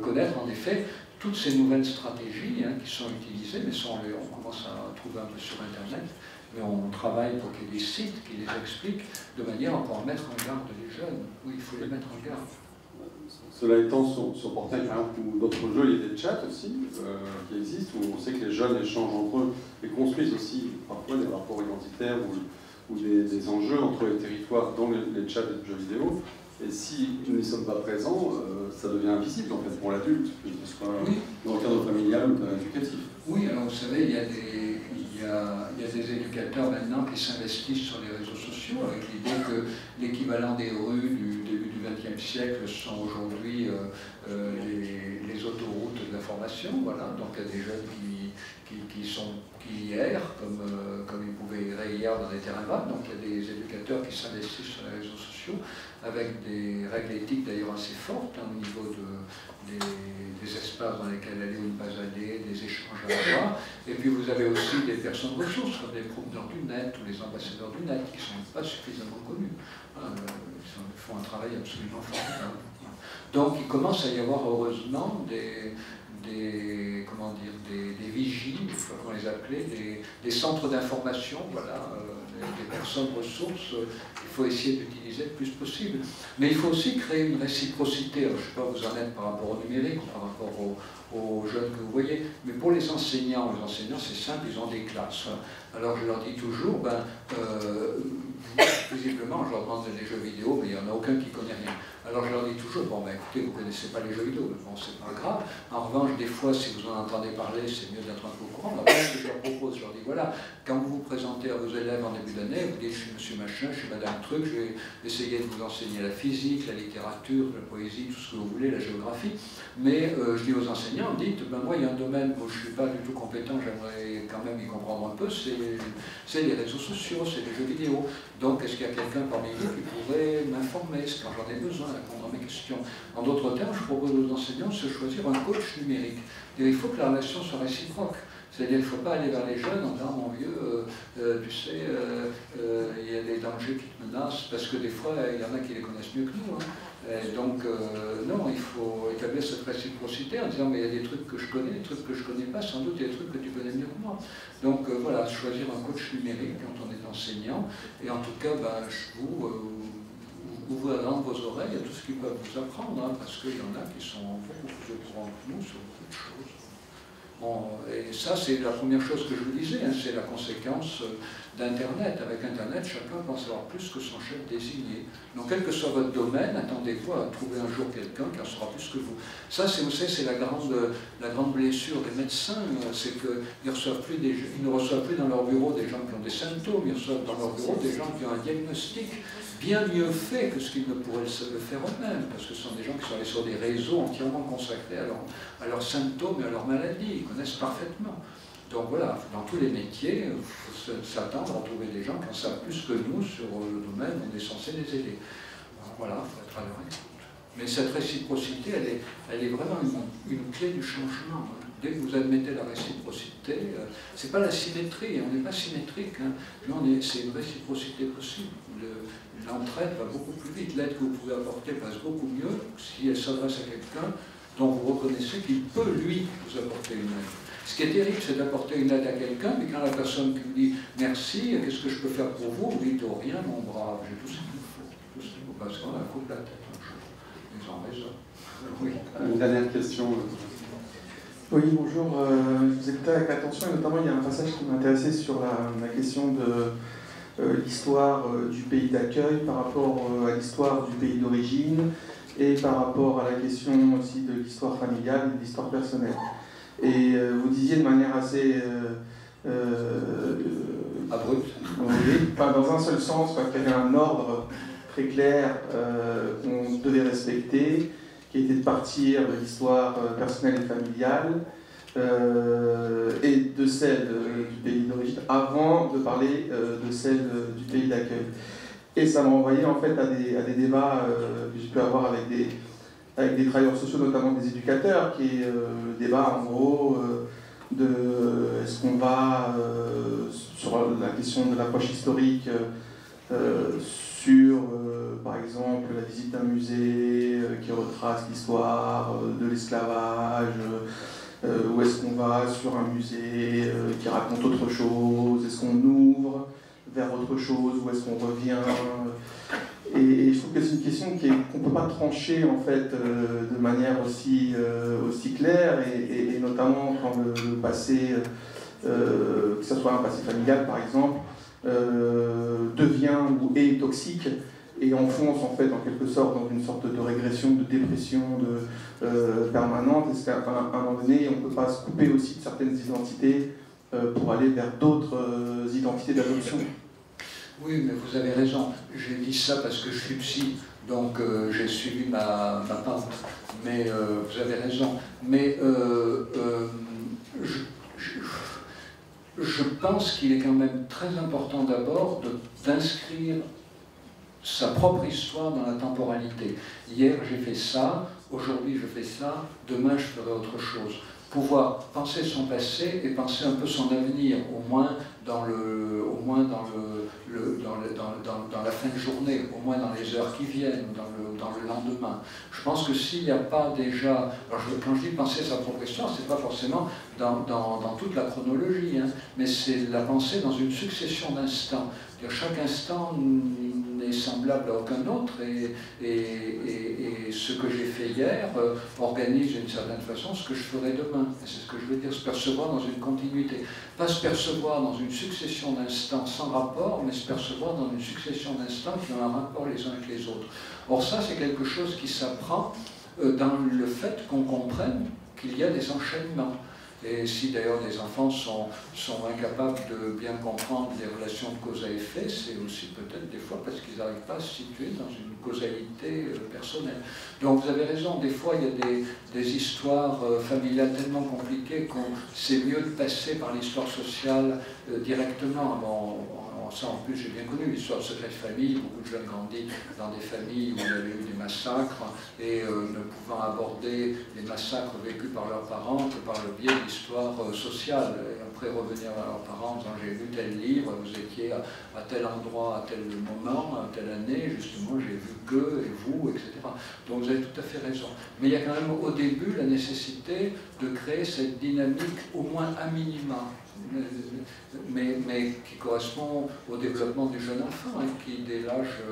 connaître en effet toutes ces nouvelles stratégies qui sont utilisées, mais on commence à trouver un peu sur Internet, mais on travaille pour qu'il y ait des sites qui les expliquent de manière à pouvoir mettre en garde les jeunes. Oui, il faut les mettre en garde. Cela étant, sur Portail, par exemple, ou d'autres jeux, il y a des chats aussi qui existent, où on sait que les jeunes échangent entre eux et construisent aussi parfois des rapports identitaires ou des enjeux entre les territoires dans les chats des jeux vidéo. Et si nous n'y sommes pas présents, ça devient invisible en fait pour l'adulte, que ce soit dans le cadre familial ou éducatif. Oui, alors vous savez, il y a des éducateurs maintenant qui s'investissent sur les réseaux sociaux avec l'idée que l'équivalent des rues du début du XXe siècle sont aujourd'hui les autoroutes de l'information. Voilà. Donc il y a des jeunes qui errent comme ils pouvaient errer hier dans des terrains vagues. Donc il y a des éducateurs qui s'investissent sur les réseaux sociaux avec des règles éthiques d'ailleurs assez fortes au niveau des espaces dans lesquels aller ou ne pas aller, des échanges à avoir. Et puis vous avez aussi des personnes ressources, comme les promeneurs du net ou les ambassadeurs du net, qui ne sont pas suffisamment connus. Ils font un travail absolument formidable. Donc il commence à y avoir heureusement des vigies, je sais pas comment les appeler, des centres d'information, voilà, des personnes ressources, il faut essayer d'utiliser le plus possible. Mais il faut aussi créer une réciprocité. Alors, je ne sais pas où vous en êtes par rapport au numérique ou par rapport aux jeunes que vous voyez, mais pour les enseignants c'est simple, ils ont des classes. Alors je leur dis toujours, visiblement je leur demande des jeux vidéo, mais il n'y en a aucun qui connaît rien. Alors je leur dis toujours, bon écoutez, vous ne connaissez pas les jeux vidéo, mais bon c'est pas grave. En revanche, des fois, si vous en entendez parler, c'est mieux d'être un peu au courant. Alors ce que je leur propose, je leur dis, voilà, quand vous vous présentez à vos élèves en début d'année, vous dites, je suis monsieur machin, je suis madame truc, je vais essayer de vous enseigner la physique, la littérature, la poésie, tout ce que vous voulez, la géographie. Mais je dis aux enseignants, dites, moi il y a un domaine où je ne suis pas du tout compétent, j'aimerais quand même y comprendre un peu, c'est les réseaux sociaux, c'est les jeux vidéo. Donc est-ce qu'il y a quelqu'un parmi vous qui pourrait m'informer quand j'en ai besoin, répondre à mes questions? En d'autres termes, je propose aux enseignants de se choisir un coach numérique. Et il faut que la relation soit réciproque. C'est-à-dire qu'il ne faut pas aller vers les jeunes en disant, mon vieux, tu sais, il y a des dangers qui te menacent, parce que des fois, il y en a qui les connaissent mieux que nous. Donc, non, il faut établir cette réciprocité en disant, mais il y a des trucs que je connais, des trucs que je ne connais pas, sans doute il y a des trucs que tu connais mieux que moi. Donc, voilà, choisir un coach numérique quand on est enseignant, et en tout cas, vous ouvrez vos oreilles à tout ce qu'ils peuvent vous apprendre, parce qu'il y en a qui sont beaucoup plus au courant que nous sur beaucoup de choses. Bon, et ça, c'est la première chose que je vous disais, c'est la conséquence d'Internet. Avec Internet, chacun pense avoir plus que son chef désigné. Donc, quel que soit votre domaine, attendez-vous à trouver un jour quelqu'un qui en saura plus que vous. Ça, vous savez, c'est la grande blessure des médecins, c'est qu'ils ne reçoivent plus dans leur bureau des gens qui ont des symptômes, ils reçoivent dans leur bureau des gens qui ont un diagnostic bien mieux fait que ce qu'ils ne pourraient le faire eux-mêmes, parce que ce sont des gens qui sont allés sur des réseaux entièrement consacrés à leurs symptômes et à leurs maladies, ils connaissent parfaitement. Donc voilà, dans tous les métiers, il faut s'attendre à trouver des gens qui en savent plus que nous sur le domaine où on est censé les aider. Voilà, il faut être à leur écoute. Mais cette réciprocité, elle est vraiment une clé du changement. Dès que vous admettez la réciprocité, c'est pas la symétrie, on n'est pas symétrique. C'est une réciprocité possible. L'entraide va beaucoup plus vite. L'aide que vous pouvez apporter passe beaucoup mieux si elle s'adresse à quelqu'un dont vous reconnaissez qu'il peut, lui, vous apporter une aide. Ce qui est terrible, c'est d'apporter une aide à quelqu'un, mais quand la personne qui vous dit « merci, qu'est-ce que je peux faire pour vous ?» vous dites « oh, rien, mon brave, j'ai tout ce qu'il me faut. » Tout ce qu'il faut, parce qu'on a un coup de la tête un jour. Ils ont raison. Oui. Une dernière question. Oui, bonjour. Je vous écoutais avec attention, et notamment il y a un passage qui m'intéressait sur la question de l'histoire du pays d'accueil par rapport à l'histoire du pays d'origine et par rapport à la question aussi de l'histoire familiale et de l'histoire personnelle. Et vous disiez de manière assez abrupte. Oui, pas dans un seul sens, qu'il y avait un ordre très clair qu'on devait respecter, qui était de partir de l'histoire personnelle et familiale et de celle du pays d'origine avant de parler de celle du pays d'accueil. Et ça m'a envoyé en fait à des débats que j'ai pu avoir avec des travailleurs sociaux, notamment des éducateurs, qui est le débat en gros de est-ce qu'on va sur la question de l'approche historique sur par exemple la visite d'un musée qui retrace l'histoire de l'esclavage, ou est-ce qu'on va sur un musée qui raconte autre chose, est-ce qu'on ouvre vers autre chose ou est-ce qu'on revient, et je trouve que c'est une question qu'on ne peut pas trancher en fait de manière aussi claire, et notamment quand le passé, que ce soit un passé familial par exemple, devient ou est toxique et enfonce en fait en quelque sorte dans une sorte de régression, de dépression permanente. Est-ce qu'à un moment donné on ne peut pas se couper aussi de certaines identités pour aller vers d'autres identités d'adoption? Oui, mais vous avez raison. J'ai dit ça parce que je suis psy, donc j'ai suivi ma pente. Mais vous avez raison. Mais je pense qu'il est quand même très important d'abord d'inscrire sa propre histoire dans la temporalité. Hier j'ai fait ça, aujourd'hui je fais ça, demain je ferai autre chose. pouvoir penser son passé et penser un peu son avenir, au moins dans la fin de journée, au moins dans les heures qui viennent, dans le lendemain. Je pense que s'il n'y a pas déjà... Alors quand je dis penser sa propre histoire, c'est pas forcément dans toute la chronologie, hein, mais c'est la pensée dans une succession d'instants. Chaque instant n'est semblable à aucun autre et ce que j'ai fait hier organise d'une certaine façon ce que je ferai demain. C'est ce que je veux dire, se percevoir dans une continuité. Pas se percevoir dans une succession d'instants sans rapport, mais se percevoir dans une succession d'instants qui ont un rapport les uns avec les autres. Or ça, c'est quelque chose qui s'apprend dans le fait qu'on comprenne qu'il y a des enchaînements. Et si d'ailleurs des enfants sont incapables de bien comprendre les relations de cause à effet, c'est aussi peut-être des fois parce qu'ils n'arrivent pas à se situer dans une causalité personnelle. Donc vous avez raison, des fois il y a des histoires familiales tellement compliquées que c'est mieux de passer par l'histoire sociale directement. Bon, ça en plus j'ai bien connu l'histoire de secret de famille, beaucoup de jeunes grandis dans des familles où il y avait eu des massacres et ne pouvant aborder les massacres vécus par leurs parents que par le biais de l'histoire sociale. Et après revenir à leurs parents en disant j'ai lu tel livre, vous étiez à tel endroit, à tel moment, à telle année, justement j'ai vu que, et vous, etc. Donc vous avez tout à fait raison. Mais il y a quand même au début la nécessité de créer cette dynamique au moins à minima. Mais qui correspond au développement du jeune enfant, hein, qui dès l'âge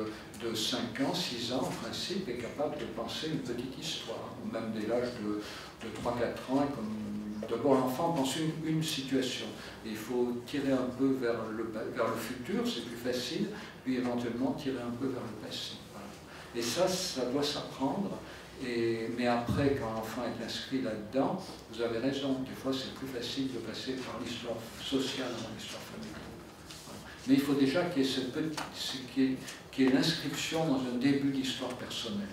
de 5 ans, 6 ans, en principe, est capable de penser une petite histoire, ou même dès l'âge de 3-4 ans, d'abord l'enfant pense une situation, et il faut tirer un peu vers le futur, c'est plus facile, puis éventuellement tirer un peu vers le passé. Voilà. Et ça doit s'apprendre. Mais après, quand l'enfant est inscrit là-dedans, vous avez raison, des fois c'est plus facile de passer par l'histoire sociale avant l'histoire familiale. Voilà. Mais il faut déjà qu'il y ait l'inscription dans un début d'histoire personnelle.